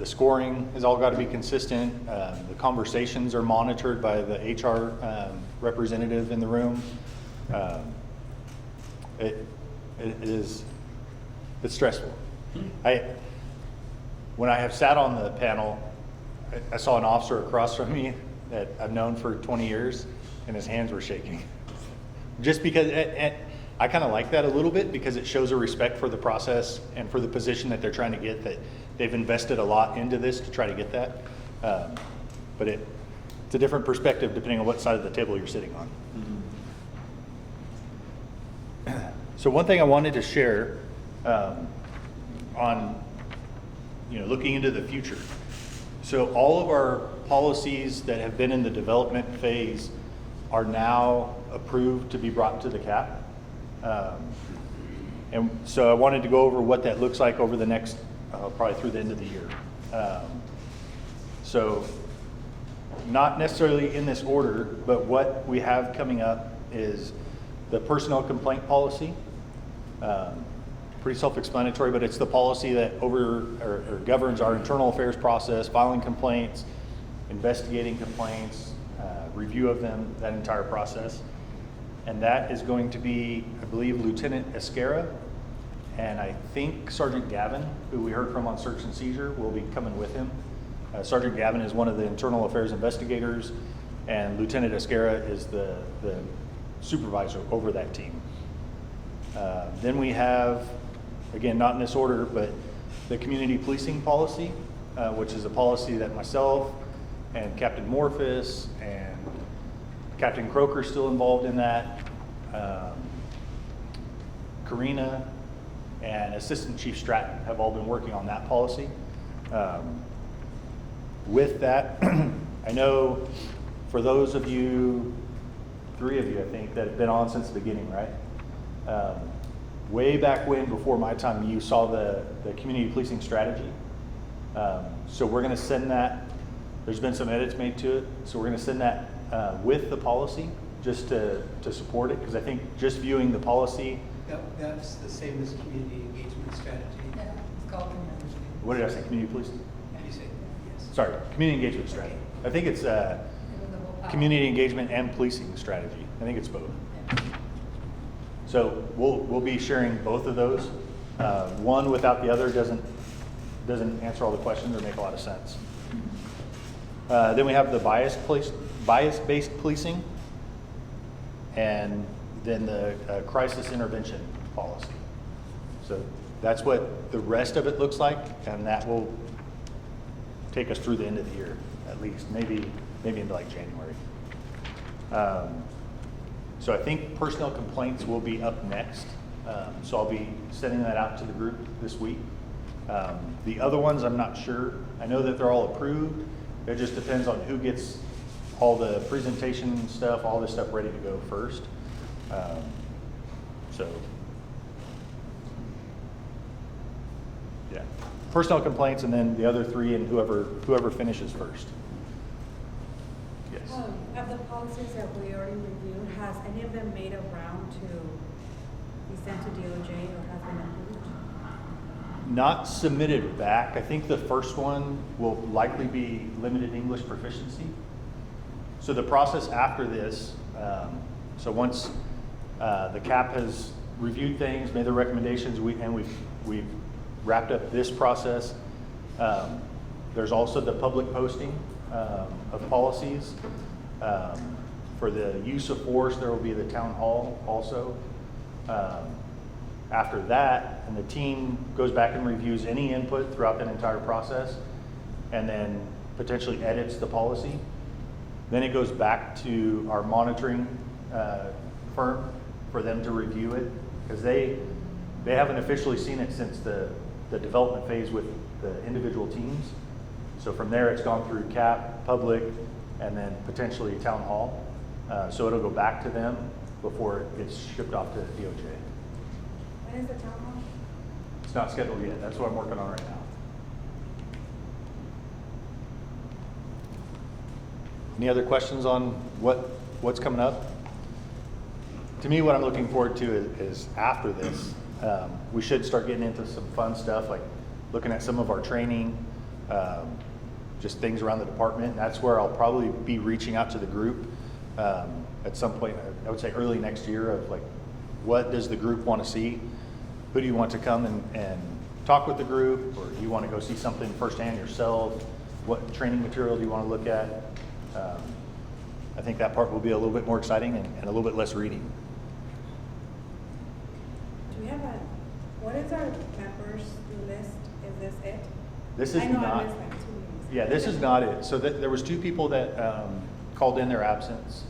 scoring has all got to be consistent. The conversations are monitored by the HR representative in the room. It's stressful. When I have sat on the panel, I saw an officer across from me that I've known for 20 years, and his hands were shaking. Just because I kind of like that a little bit, because it shows a respect for the process and for the position that they're trying to get, that they've invested a lot into this to try to get that. But it's a different perspective depending on what side of the table you're sitting on. So one thing I wanted to share on looking into the future. So all of our policies that have been in the development phase are now approved to be brought to the CAP. And so I wanted to go over what that looks like over the next, probably through the end of the year. So not necessarily in this order, but what we have coming up is the personnel complaint policy. Pretty self-explanatory, but it's the policy that governs our internal affairs process, filing complaints, investigating complaints, review of them, that entire process. And that is going to be, I believe, Lieutenant Esquera, and I think Sergeant Gavin, who we heard from on search and seizure, will be coming with him. Sergeant Gavin is one of the internal affairs investigators, and Lieutenant Esquera is the supervisor over that team. Then we have, again, not in this order, but the community policing policy. which is a policy that myself and Captain Morphus and Captain Croker's still involved in that. Karina and Assistant Chief Stratton have all been working on that policy. With that, I know for those of you, 3 of you, I think, that have been on since the beginning, right? Way back when, before my time, you saw the community policing strategy. So we're going to send that. There's been some edits made to it, so we're going to send that with the policy just to support it, because I think just viewing the policy. That's the same as community engagement strategy. Yeah, it's called community. What did I say? Community policing? You say, yes. Sorry, community engagement strategy. I think it's It was the whole power. community engagement and policing strategy. I think it's both. So we'll be sharing both of those. One without the other doesn't answer all the questions or make a lot of sense. Then we have the bias-based policing, and then the crisis intervention policy. So that's what the rest of it looks like, and that will take us through the end of the year, at least, maybe into like January. So I think personnel complaints will be up next. So I'll be sending that out to the group this week. The other ones, I'm not sure. I know that they're all approved. It just depends on who gets all the presentation stuff, all this stuff ready to go first. So, yeah, personnel complaints, and then the other 3, and whoever finishes first. Yes. Of the policies that we already reviewed, has any of them made a round to be sent to DOJ or has been approved? Not submitted back. I think the first one will likely be limited English proficiency. So the process after this, so once the CAP has reviewed things, made their recommendations, we've wrapped up this process. There's also the public posting of policies. For the use of force, there will be the town hall also. After that, and the team goes back and reviews any input throughout that entire process, and then potentially edits the policy. Then it goes back to our monitoring firm for them to review it, because they haven't officially seen it since the development phase with the individual teams. So from there, it's gone through CAP, public, and then potentially town hall. So it'll go back to them before it gets shipped off to DOJ. When is the town hall? It's not scheduled yet. That's what I'm working on right now. Any other questions on what's coming up? To me, what I'm looking forward to is after this, we should start getting into some fun stuff, like looking at some of our training, just things around the department. And that's where I'll probably be reaching out to the group at some point, I would say early next year, of like, what does the group want to see? Who do you want to come and talk with the group, or do you want to go see something firsthand yourself? What training material do you want to look at? I think that part will be a little bit more exciting and a little bit less reading. Do we have what is our members list? Is this it? This is I know not. I missed like 2 meetings. Yeah, this is not it. So there was 2 people that called in their absence.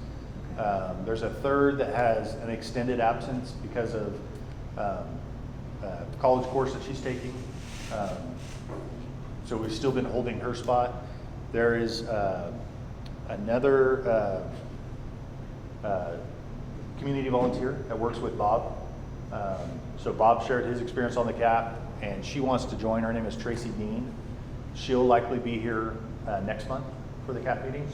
There's a third that has an extended absence because of college course that she's taking. So we've still been holding her spot. There is another community volunteer that works with Bob. So Bob shared his experience on the CAP, and she wants to join. Her name is Tracy Dean. She'll likely be here next month for the CAP meeting.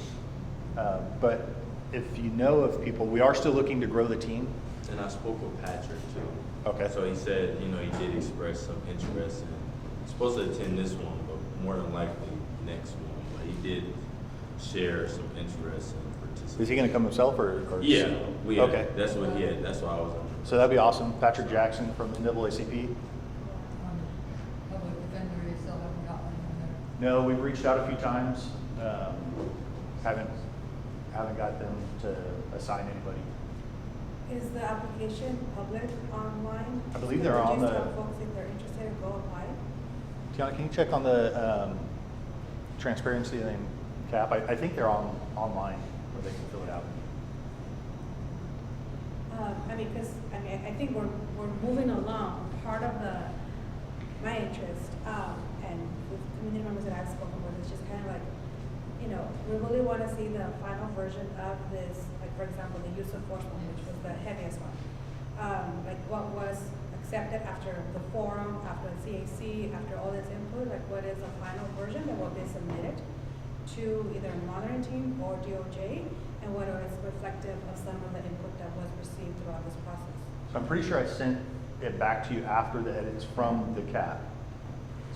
But if you know of people, we are still looking to grow the team. And I spoke with Patrick too. Okay. So he said, he did express some interest in, supposed to attend this one, but more than likely next one. But he did share some interest in participating. Is he going to come himself or Yeah, okay. That's what he had. That's why I was on. So that'd be awesome. Patrick Jackson from NAACP. Public defender, you still haven't got one in No, we've reached out a few times. Haven't got them to assign anybody. Is the application public online? I believe they're on Just the- tell folks if they're interested, go apply. Tiana, can you check on the transparency and cap. I think they're online where they can fill it out. I think we're moving along. Part of my interest, and with community members that I've spoken with, is just kind of like, we really want to see the final version of this, like, for example, the use of force one, which was the heaviest one. Like, what was accepted after the forum, after the CAC, after all this input, like, what is the final version that will be submitted to either a monitoring team or DOJ, and what is reflective of some of the input that was received throughout this process. So I'm pretty sure I sent it back to you after the edits from the CAP.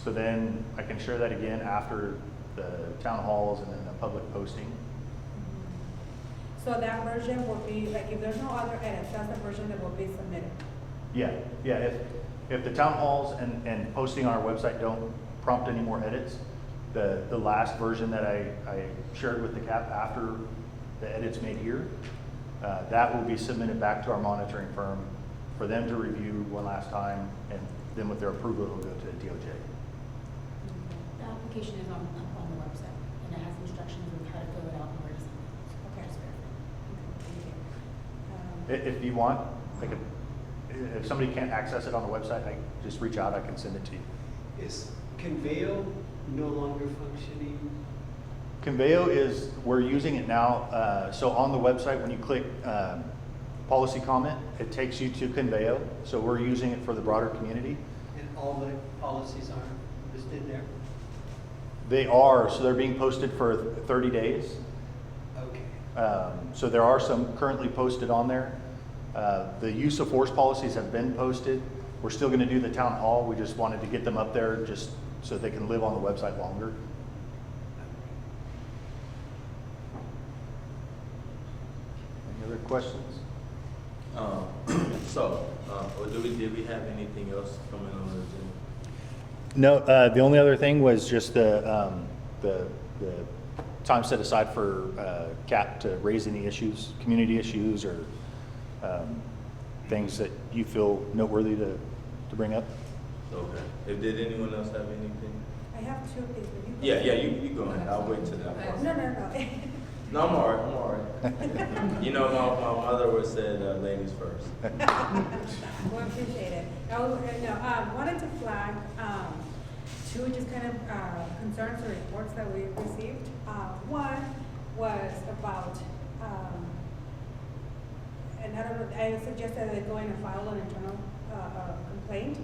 So then I can share that again after the town halls and then the public posting. So that version will be, like, if there's no other edits, that's the version that will be submitted. Yeah, if the town halls and posting on our website don't prompt any more edits, the last version that I shared with the CAP after the edits made here, that will be submitted back to our monitoring firm for them to review one last time, and then with their approval, it'll go to the DOJ. The application is on the website, and it has instructions on how to fill it out and where to send it. Okay. If you want, if somebody can't access it on the website, just reach out, I can send it to you. Is Conveo no longer functioning? Conveo is, we're using it now, so on the website, when you click policy comment, it takes you to Conveo, so we're using it for the broader community. And all the policies are listed there? They are, so they're being posted for 30 days. Okay. So there are some currently posted on there. The use of force policies have been posted. We're still going to do the town hall. We just wanted to get them up there just so they can live on the website longer. Any other questions? Did we have anything else coming on the agenda? No, the only other thing was just the time set aside for CAP to raise any issues, community issues, or things that you feel noteworthy to bring up. Okay. Did anyone else have anything? I have two things. Yeah, you go ahead. I'll wait till that part. No. No, I'm all right. You know, my mother would said, ladies first. Well, appreciate it. Wanted to flag two just kind of concerns or reports that we received. One was about, and I don't know, I suggested that going and file an internal complaint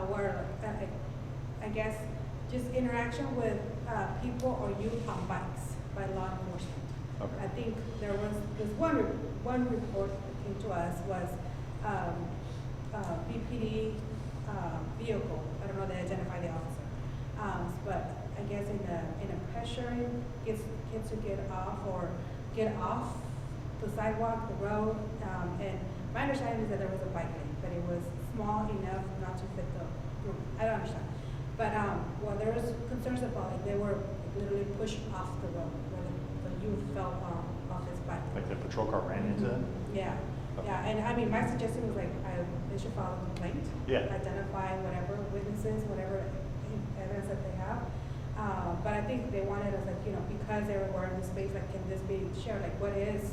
where I guess just interaction with people or youth on bikes by law enforcement. Okay. I think there was this one report that came to us was BPD vehicle. I don't know, they identify the officer, but I guess in a pressuring kids to get off the sidewalk, the road, and my understanding is that there was a bike lane, but it was small enough not to fit the group. I don't understand, but well, there was concerns about like they were literally pushed off the road where the youth fell off his bike. Like the patrol car ran into them? Yeah, yeah, and I mean, my suggestion was like, they should file a complaint. Yeah. Identify whatever witnesses, whatever evidence that they have. But I think they wanted us like, because they were in the space, like, can this be shared? Like, what is,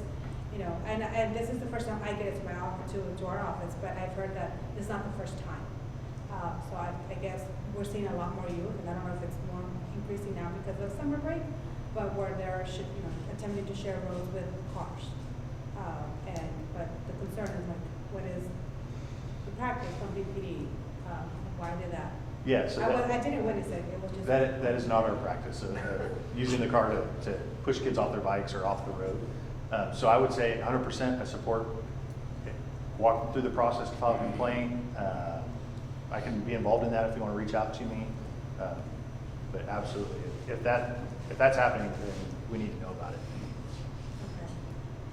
and this is the first time I get it to my office, to our office, but I've heard that it's not the first time. So I guess we're seeing a lot more youth, and I don't know if it's more increasing now because of summer break, but where they're, attempting to share roads with cars. But the concern is like, what is the practice from BPD? Why did that? Yeah, so I didn't witness it. It was just that is not our practice, using the car to push kids off their bikes or off the road. So I would say 100% I support walking through the process to file a complaint. I can be involved in that if you want to reach out to me. But absolutely, if that's happening, then we need to know about it. Okay.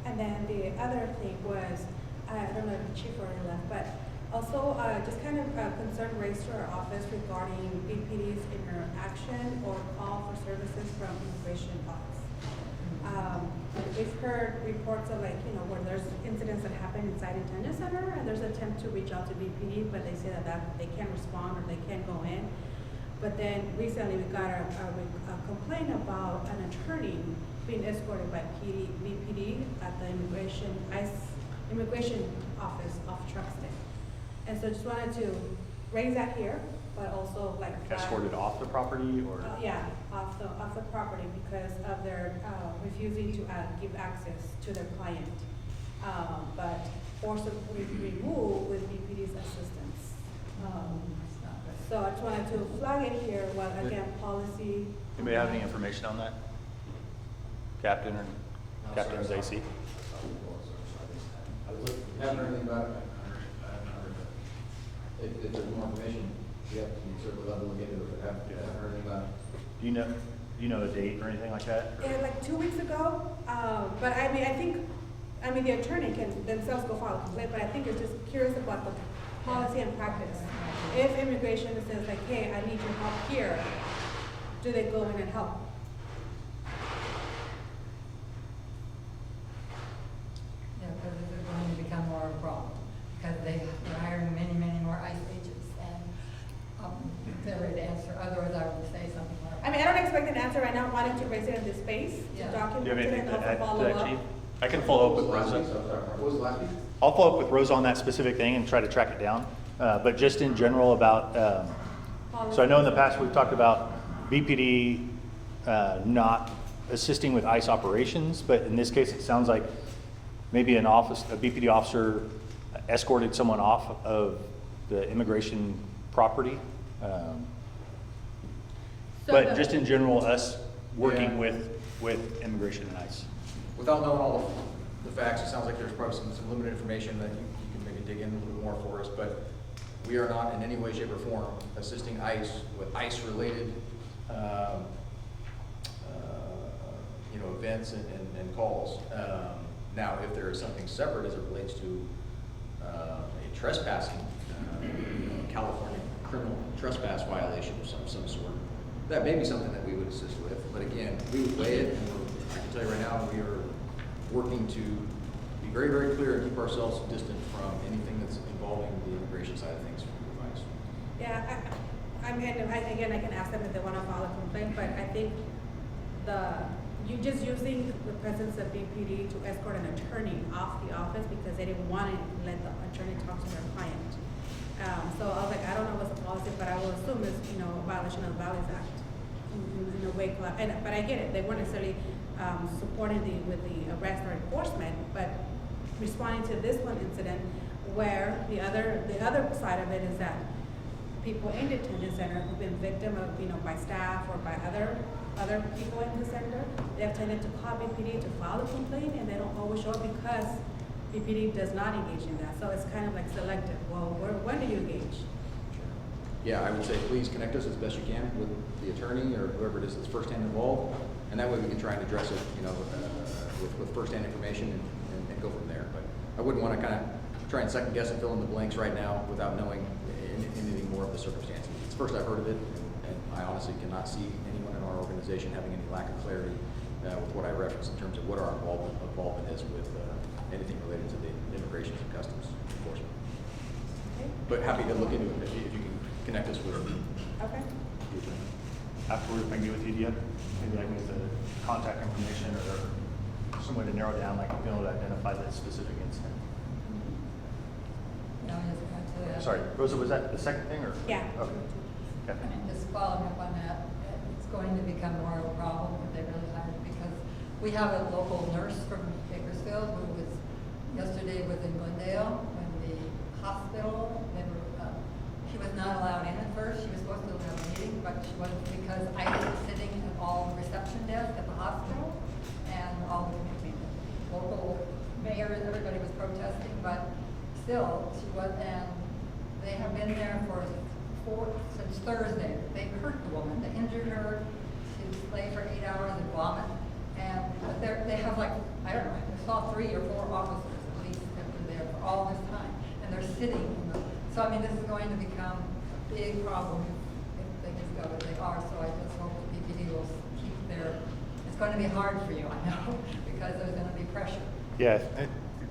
And then the other thing was, I don't know if the chief already left, but also just kind of concern raised to our office regarding BPD's interaction or call for services from immigration office. We've heard reports of where there's incidents that happen inside Intended Center and there's an attempt to reach out to BPD, but they say that they can't respond or they can't go in. But then recently we got a complaint about an attorney being escorted by BPD at the immigration office of Truxton. And so just wanted to raise that here, but also like. Escorted off the property or? Yeah, off the property because of their refusing to give access to their client. But forcibly removed with BPD's assistance. So I just wanted to flag it here, while again, policy. Anybody have any information on that? Captain or Captain Zacy? Haven't heard anything about it. If there's more information, you have to sort of level look into it, but haven't heard anything about it. Do you know a date or anything like that? Yeah, like 2 weeks ago, but I mean, the attorney can themselves go file a complaint, but I think it's just curious about the policy and practice. If immigration says like, hey, I need your help here, do they go in and help? Yeah, because this is going to become more of a problem, because they're hiring many, many more ICE agents, and they're ready to answer, otherwise I would say something more. I mean, I don't expect an answer right now, wanting to raise it in this space, Yeah. to Do you have document it anything and to also add to follow that, up. Chief? I can follow up with Rosa. What was the last week? I'll follow up with Rosa on that specific thing and try to track it down. But just in general about, so I know in the past we've talked about BPD not assisting with ICE operations, but in this case, it sounds like maybe a BPD officer escorted someone off of the immigration property. But just in general, us working with immigration and ICE. Without knowing all the facts, it sounds like there's probably some limited information that you can maybe dig in a little bit more for us, but we are not in any way, shape, or form assisting ICE with ICE-related, events and calls. Now, if there is something separate as it relates to a trespassing, California criminal trespass violation of some sort, that may be something that we would assist with. But again, we would weigh it, and I can tell you right now, we are working to be very, very clear and keep ourselves distant from anything that's involving the immigration side of things from ICE. Yeah, I can ask them if they want to file a complaint, but I think you just using the presence of BPD to escort an attorney off the office because they didn't want to let the attorney talk to their client. So I was like, I don't know what's the policy, but I will assume it's, a violation of the Values Act in a way. But I get it, they weren't necessarily supporting with the arrest or enforcement, but responding to this one incident where the other side of it is that people in detention center who've been victim of, by staff or by other people in the center, they have tended to call BPD to file a complaint, and they don't always show up because BPD does not engage in that. So it's kind of like selective. Well, when do you engage? Yeah, I would say please connect us as best you can with the attorney or whoever it is that's firsthand involved, and that way we can try and address it, with firsthand information and go from there. But I wouldn't want to kind of try and second guess and fill in the blanks right now without knowing anything more of the circumstances. It's the first I've heard of it, and I honestly cannot see anyone in our organization having any lack of clarity with what I referenced in terms of what our involvement is with anything related to the immigration and customs enforcement. Okay. But happy to look into it if you can connect us with. Okay. Afterwards, I can get with you, do you have maybe like with the contact information or some way to narrow down, like being able to identify that specific incident? No, I'm just going to tell you. Sorry, Rosa, was that the second thing or? Yeah. Okay. I mean, just following up on that, it's going to become more of a problem if they really hire, because we have a local nurse from Bakersfield who was, yesterday was in Glendale when the hospital, she was not allowed in at first. She was supposed to have a meeting, but she wasn't because I was sitting at all the reception desk at the hospital, and all the local mayors, everybody was protesting, but still, she was, and they have been there since Thursday. They hurt the woman, they injured her, she was lay for 8 hours and vomit, and they have like, I don't know, I saw 3 or 4 officers at least that were there for all this time, and they're sitting in the, so I mean, this is going to become a big problem if things go as they are, so I just hope the PPD will keep it's going to be hard for you, I know, because there's going to be pressure. Yeah,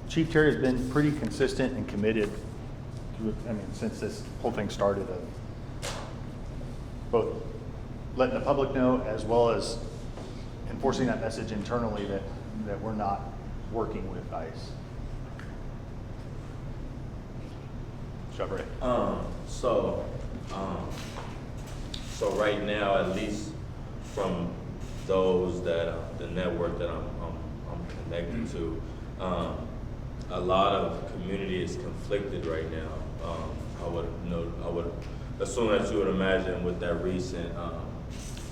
Chief Terry has been pretty consistent and committed, since this whole thing started, both letting the public know as well as enforcing that message internally that we're not working with ICE. Shabra. So right now, at least from those that the network that I'm connected to, a lot of community is conflicted right now. I would assume that you would imagine with that recent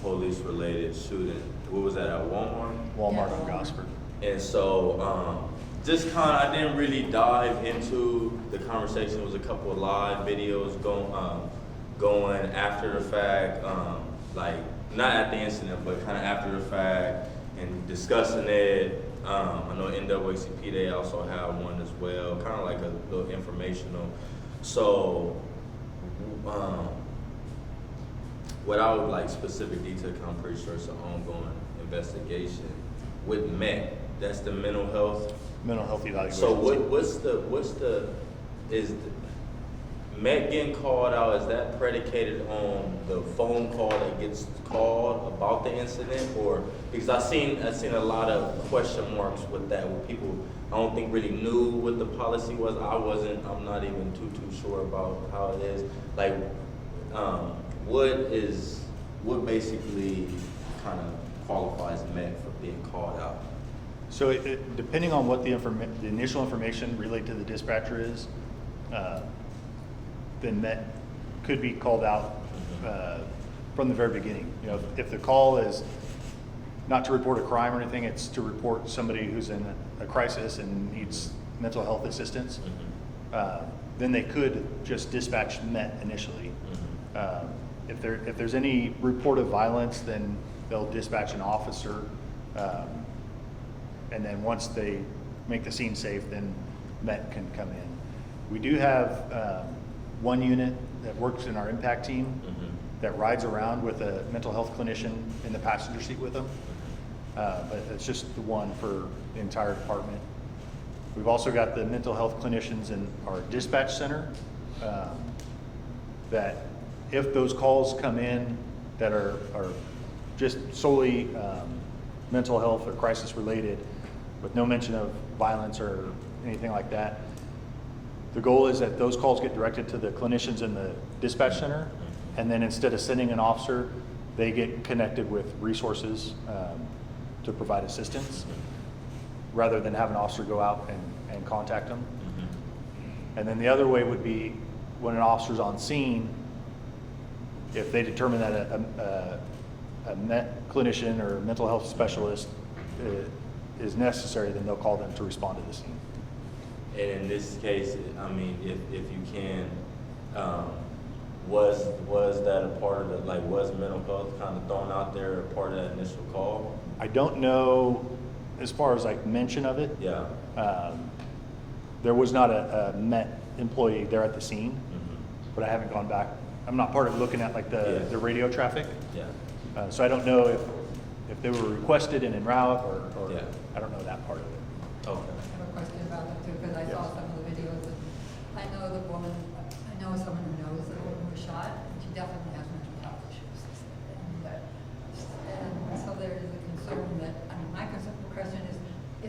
police-related shooting. What was that, at Walmart? Walmart on Gosford. And so, just I didn't really dive into the conversation. There was a couple of live videos going after the fact, like not at the incident, but kind of after the fact and discussing it. I know NAACP, they also have one as well, kind of like a little informational. So, without like specific detail, I'm pretty sure it's an ongoing investigation with MET. That's the mental health Evaluation. So is MET getting called out, is that predicated on the phone call that gets called about the incident? Or, because I've seen a lot of question marks with that, where people, I don't think really knew what the policy was. I'm not even too sure about how it is. Like, what basically kind of qualifies MET for being called out? So depending on what the initial information relayed to the dispatcher is, then MET could be called out from the very beginning. You know, if the call is not to report a crime or anything, it's to report somebody who's in a crisis and needs mental health assistance, then they could just dispatch MET initially. If there's any report of violence, then they'll dispatch an officer. And then once they make the scene safe, then MET can come in. We do have one unit that works in our impact team that rides around with a mental health clinician in the passenger seat with them. But it's just the one for the entire department. We've also got the mental health clinicians in our dispatch center that if those calls come in that are just solely mental health or crisis related, with no mention of violence or anything like that, the goal is that those calls get directed to the clinicians in the dispatch center, and then instead of sending an officer, they get connected with resources to provide assistance, rather than have an officer go out and contact them. And then the other way would be when an officer's on scene, if they determine that a MET clinician or mental health specialist is necessary, then they'll call them to respond to the scene. And in this case, I mean, if you can, was that a part of the, like, was mental health kind of thrown out there, a part of that initial call? I don't know as far as like mention of it. Yeah. There was not a MET employee there at the scene, but I haven't gone back. I'm not part of looking at like the radio traffic. Yeah. So I don't know if they were requested and en route or Yeah. I don't know that part of it. Okay. I have a question about that too, because I saw some of the videos, and I know the woman, I know someone who knows the woman who was shot, and she definitely has mental health issues. And so there is a concern that, I mean, my question is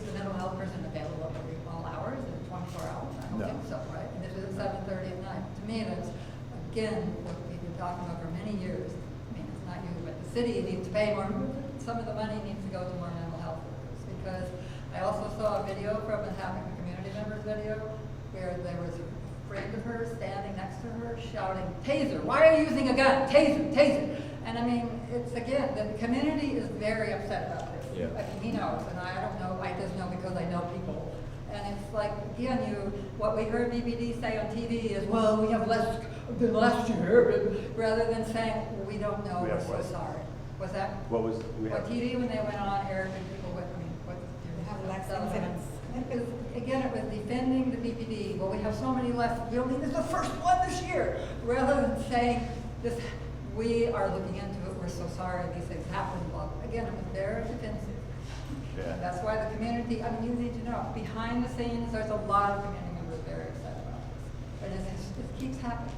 the mental health person available at all hours, is it 24 hours? I don't No. think so, right? And this is at 7:30 at night. To me, that's, again, what we've been talking about for many years. I mean, it's not you, but the city needs to pay more, some of the money needs to go to more mental health workers, because I also saw a video from a Happy Community Members video where there was a friend of hers standing next to her shouting, "Taser, why are you using a gun? Taser, taser." And I mean, it's again, the community is very upset about this. Yeah. I mean, he knows, and I don't know, I just know because I know people. And it's like, again, what we heard BBD say on TV is, well, we have less than last year, rather than saying, we don't know, We we're have so what? sorry. Was that? What was we What have? TV, when they went on air, and people went, I mean, what? Have less That was- incidents. Because, again, it was defending the BPD, well, we have so many less, we don't need, this is the first one this year, rather than saying, this, we are looking into it, we're so sorry these things happen, well, again, it was very defensive. Yeah. And that's why the community, I mean, you need to know, behind the scenes, there's a lot of community members very upset about this, and it keeps happening.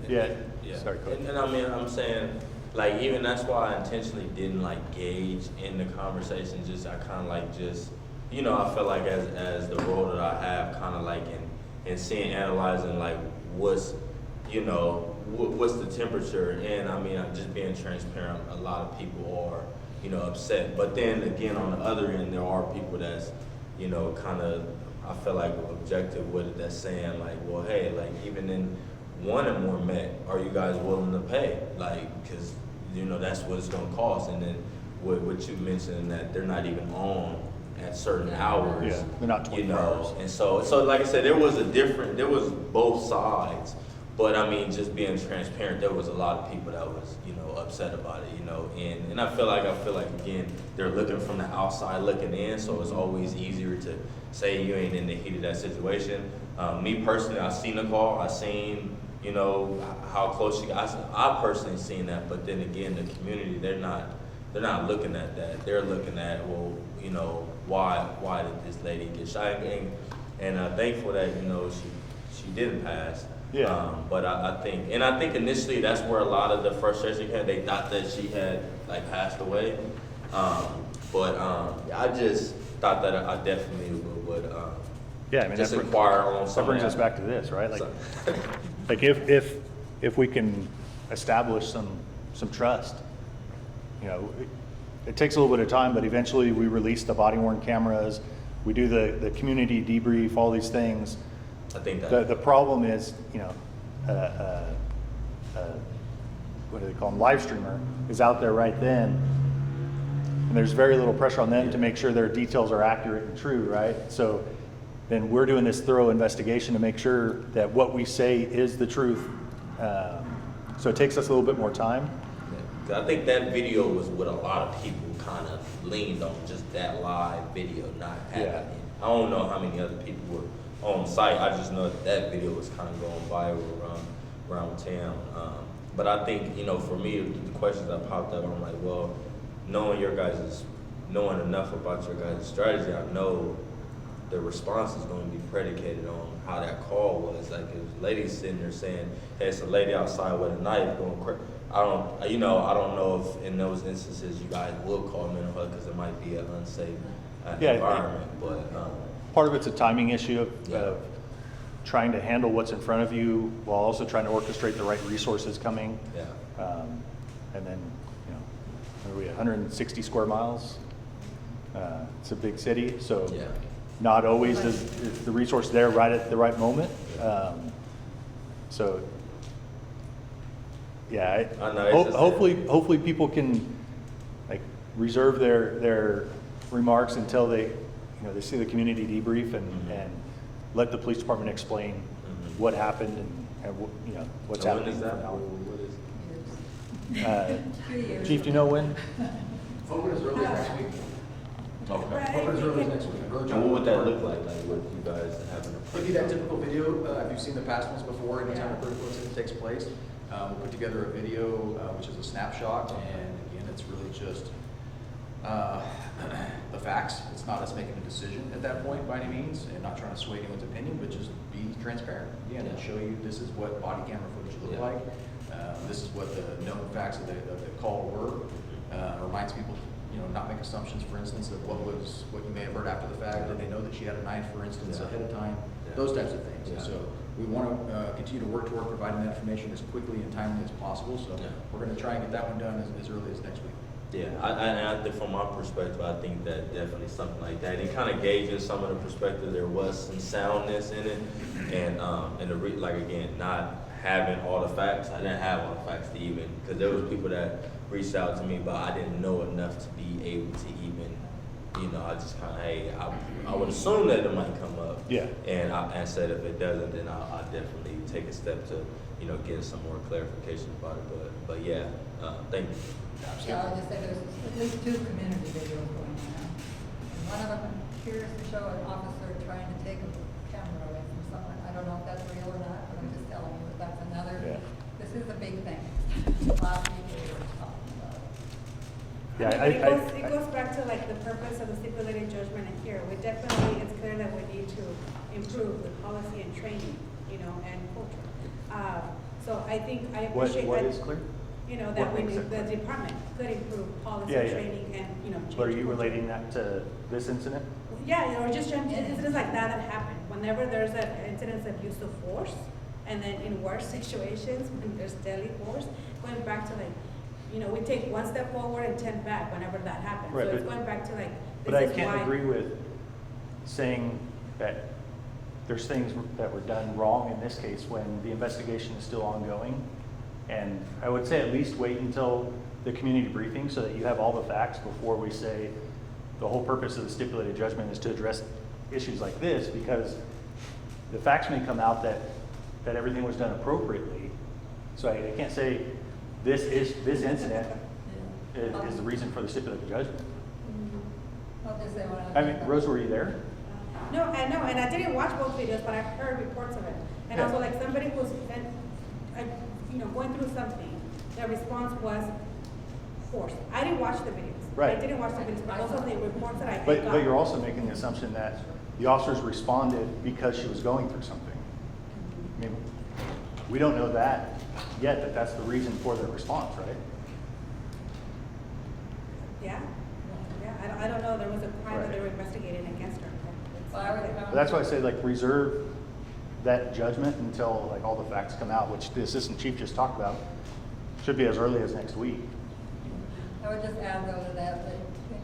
Yeah, Yeah. sorry, Coach. And I mean, I'm saying, like, even that's why I intentionally didn't like gauge in the conversation. Just I kind of like just, you know, I feel like as the role that I have, kind of like in seeing, analyzing like what's, you know, what's the temperature. And I mean, I'm just being transparent. A lot of people are, you know, upset. But then again, on the other end, there are people that's, you know, kind of, I feel like objective with it, that's saying like, well, hey, like even in wanting more Met, are you guys willing to pay? Like, because, you know, that's what it's going to cost. And then what you mentioned, that they're not even on at certain hours. Yeah, they're not 24 you know? hours. And so like I said, there was both sides. But I mean, just being transparent, there was a lot of people that was, you know, upset about it, you know, and I feel like again, they're looking from the outside looking in, so it's always easier to say you ain't in the heat of that situation. Me personally, I seen the call, I seen, you know, how close she got. I personally seen that, but then again, the community, they're not looking at that. They're looking at, well, you know, why did this lady get shot? And thankful that, you know, she didn't pass. Yeah. But I think initially that's where a lot of the frustration came. They thought that she had like passed away. I just thought that I definitely would Yeah, I mean, just that inquire on some brings of us that. back to this, right? Like, like if we can establish some trust, you know, it takes a little bit of time, but eventually we release the body worn cameras, we do the community debrief, all these things. I think that The problem is, you know, what do they call them? Live streamer is out there right then, and there's very little pressure on them to make sure their details are accurate and true, right? So then we're doing this thorough investigation to make sure that what we say is the truth. So it takes us a little bit more time. I think that video was what a lot of people kind of leaned on, just that live video, not having Yeah. it. I don't know how many other people were on site. I just know that video was kind of going viral around town. But I think, you know, for me, the questions that popped up, I'm like, well, knowing enough about your guys' strategy, I know the response is going to be predicated on how that call was. Like, if a lady's sitting there saying, hey, it's a lady outside with a knife going crazy. I don't know if in those instances you guys will call mental health because it might be an unsafe environment. But Part of it's a timing issue of Yeah. trying to handle what's in front of you while also trying to orchestrate the right resources coming. yeah. And then, you know, what are we, 160 square miles? It's a big city, so Yeah. not always is the resource there right at the right moment. So, yeah, I know, it's just- hopefully people can like reserve their remarks until they, you know, they see the community debrief and let the police department explain what happened and what, you know, what's So when happening is that? from now. What is- 3 years. Chief, do you know when? Open as early as next week. Okay. Open as early as next week. And what would that look like with you guys having a? It'd be that typical video, if you've seen the past ones before, anytime a critical incident takes place. We'll put together a video, which is a snapshot, and again, it's really just the facts. It's not us making a decision at that point by any means, and not trying to sway anyone's opinion, but just be transparent. Again, and show you this is what body camera footage look Yeah. like. This is what the known facts of the call were. Reminds people, you know, not make assumptions, for instance, of what you may have heard after the fact. Did they know that she had a knife, for instance, Yeah. ahead of time? Yeah. Those types of things. And Yeah. so we want to continue to work toward providing that information as quickly and timely as possible. So Yeah. we're going to try and get that one done as early as next week. Yeah, I think from my perspective, I think that definitely something like that. And kind of gauging some of the perspective, there was some soundness in it, and like again, not having all the facts. I didn't have all the facts to even, because there was people that reached out to me, but I didn't know enough to be able to even, you know, I just kind of, hey, I would assume that it might come up. Yeah. And I said if it doesn't, then I'll definitely take a step to, you know, get some more clarification about it. But yeah, thank you. Yeah, I'll just say there's at least 2 community videos going on. And one of them appears to show an officer trying to take a camera away from someone. I don't know if that's real or not, but I'm just telling you that that's another, Yeah. this is a big thing. Last week we were talking about it. Yeah, It goes back to like the purpose of the stipulated judgment in here. We definitely, it's clear that we need to improve the policy and training, you know, and culture. So I think, I What, appreciate what that, is clear? you know, what that we, makes it the clear? department could improve policy, Yeah, yeah. training, and, you know, change. But are you culture. relating that to this incident? Yeah, you know, just incidents like that happen. Whenever there's an incident of use of force, and then in worse situations, when there's deadly force, going back to like, you know, we take one step forward and 10 back whenever that happens. Right, So it's but- going back to like, But I this is can't why. agree with saying that there's things that were done wrong in this case when the investigation is still ongoing. And I would say at least wait until the community briefing so that you have all the facts before we say the whole purpose of the stipulated judgment is to address issues like this, because the facts may come out that everything was done appropriately. So I can't say this incident is the reason for the stipulated judgment. I'll just say what I mean, Rose, were you there? No, I know, and I didn't watch both videos, but I've heard reports of it. And Yeah. also like somebody who's, you know, going through something, their response was force. I didn't watch the videos. Right. I didn't watch the videos, but also the reports that I got. But you're also making the assumption that the officers responded because she was going through something. I mean, we don't know that yet, that that's the reason for their response, right? Yeah, yeah, I don't know, there was a crime that they Right. were investigating against her. Well, I would- But that's why I say like reserve that judgment until like all the facts come out, which the assistant chief just talked about. Should be as early as next week. I would just add though to that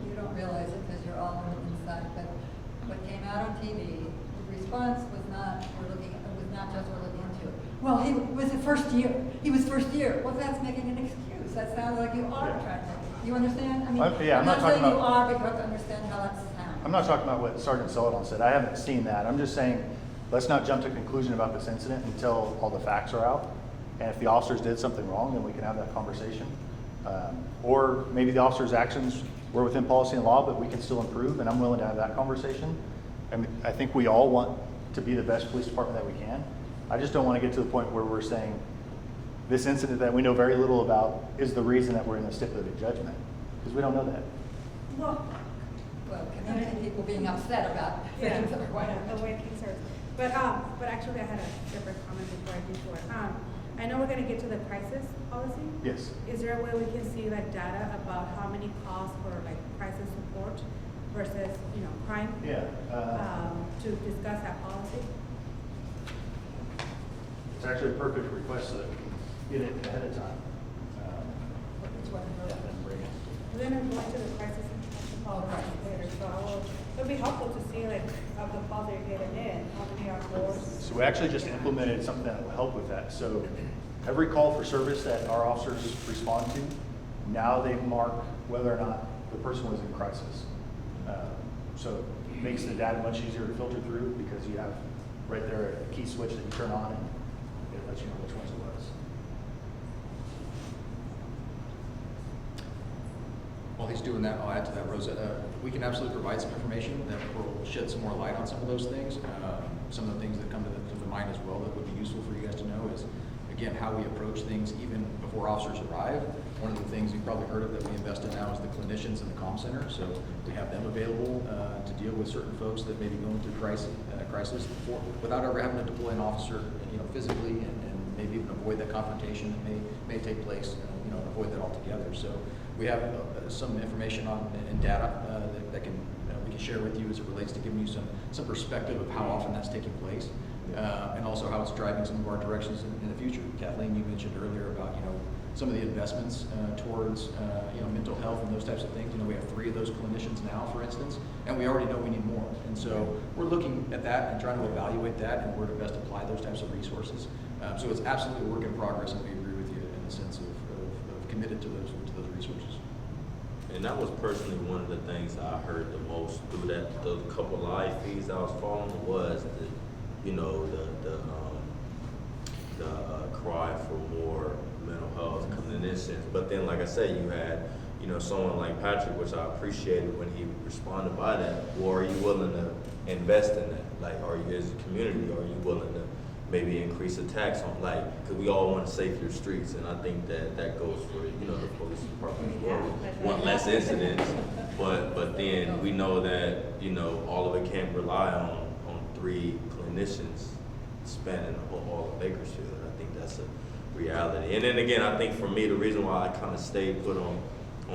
you don't realize it because you're all on the inside, but what came out on TV, the response was not, was not just we're looking into it. Well, he was the first year. He was first year. Well, that's making an excuse. That sounds like you are trying to, you understand? I mean, Yeah, I'm not talking saying you about- are, but you have to understand how that sounds. I'm not talking about what Sergeant Celadon said. I haven't seen that. I'm just saying, let's not jump to conclusion about this incident until all the facts are out. And if the officers did something wrong, then we can have that conversation. Or maybe the officers' actions were within policy and law, but we can still improve, and I'm willing to have that conversation. I mean, I think we all want to be the best police department that we can. I just don't want to get to the point where we're saying this incident that we know very little about is the reason that we're in the stipulated judgment, because we don't know that. Well, Well, community people being upset about yeah, things that are going on. the way concerns. But actually I had a separate comment before I do to it. I know we're gonna get to the crisis policy. Yes. Is there a way we can see like data about how many calls for like crisis support versus, you know, crime? Yeah. To discuss that policy? It's actually a perfect request so that we can get it ahead of time. Which one? And then bring it. We're gonna go into the crisis and policy later, so it'll be helpful to see like of the calls that you're getting in, how many are forced. So we actually just implemented something that will help with that. So every call for service that our officers respond to, now they mark whether or not the person was in crisis. So it makes the data much easier to filter through because you have right there a key switch that you turn on and it lets you know which ones it was. While he's doing that, I'll add to that, Rosa. We can absolutely provide some information that will shed some more light on some of those things. Some of the things that come to the mind as well that would be useful for you guys to know is, again, how we approach things even before officers arrive. One of the things you've probably heard of that we invest in now is the clinicians in the comm center. So we have them available to deal with certain folks that may be going through crisis without ever having to deploy an officer, physically, and maybe even avoid that confrontation that may take place, and avoid that altogether. So we have some information on and data that we can share with you as it relates to giving you some perspective of how often that's taking place, and also how it's driving some of our directions in the future. Kathleen, you mentioned earlier about some of the investments towards mental health and those types of things. We have 3 of those clinicians now, for instance, and we already know we need more. And so we're looking at that and trying to evaluate that and where to best apply those types of resources. So it's absolutely a work in progress, and we agree with you in the sense of committed to those resources. And that was personally one of the things I heard the most through the couple live feeds I was following was the cry for more mental health clinicians. But then, like I said, you had someone like Patrick, which I appreciated when he responded by that. Or are you willing to invest in that? Like, are you as a community? Are you willing to maybe increase the tax on, because we all want safer streets, and I think that goes for the police department as well. We want less incidents, but then we know that all of it can't rely on 3 clinicians spanning all of Bakersfield. I think that's reality. And then again, I think for me, the reason why I kind of stayed put on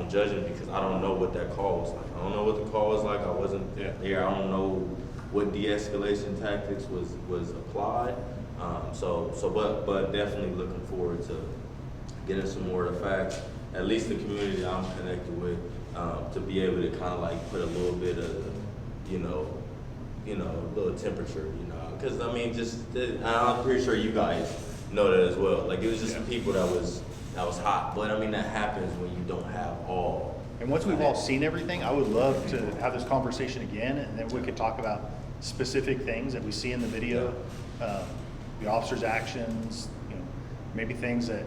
judging, because I don't know what that call was like. I don't know what the call was like. I wasn't there. I don't know what de-escalation tactics was applied. But definitely looking forward to getting some more of the facts, at least the community I'm connected with, to be able to kind of like put a little bit of, a little temperature, because I mean, I'm pretty sure you guys know that as well. Like it was just people that was hot, but I mean that happens when you don't have all. And once we've all seen everything, I would love to have this conversation again, and then we could talk about specific things that we see in the video, the officer's actions, maybe things that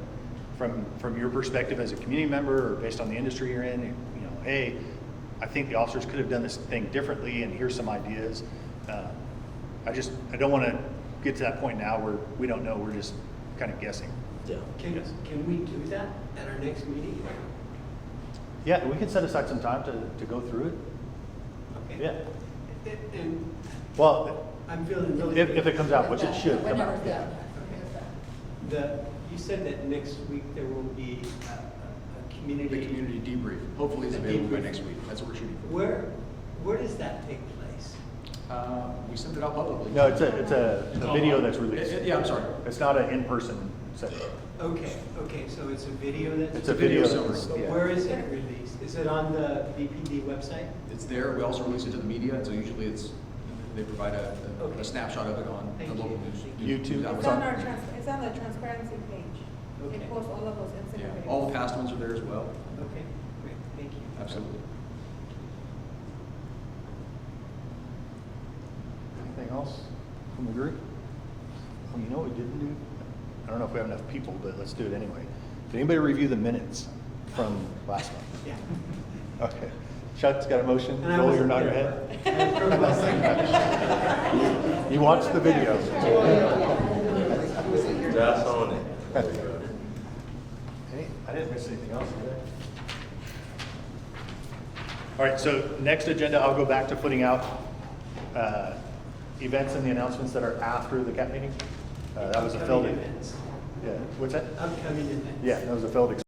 from your perspective as a community member or based on the industry you're in, hey, I think the officers could have done this thing differently, and here's some ideas. I don't want to get to that point now where we don't know, we're just kind of guessing. Yeah. Can we do that at our next meeting? Yeah, we can set aside some time to go through it. Okay. Yeah. And Well, I'm feeling really. if it comes out, which it should come Whenever out. it's done. You said that next week there will be a community. The community debrief, hopefully it's A available by debrief. next week. That's what we're shooting for. Where does that take place? We sent it out publicly. No, it's a video that's released. Yeah, I'm sorry. It's not an in-person setting. Okay, so it's a video that's. It's a video. summary. that's- But yeah. where is it released? Is it on the BPD website? It's there. We also release it to the media, and so usually they provide a Okay. snapshot of it on Thank the you. local news. YouTube. outlets. It's on our it's on the transparency page. Okay. It posts all of those Yeah, incident videos. all the past ones are there as well. Okay, great, thank you. Absolutely. Anything else from the group? Oh, you know what we didn't do? I don't know if we have enough people, but let's do it anyway. Did anybody review the minutes from last month? Yeah. Okay. Chuck's got a motion. And I Joel, was- you're nodding your head. You watched the video. That's on it. Hey, I didn't miss anything else, did I? All right, so next agenda, I'll go back to putting out events and the announcements that are after the CAP meeting. That was a Upcoming failed. events. Yeah, what's that? Upcoming events. Yeah, that was a failed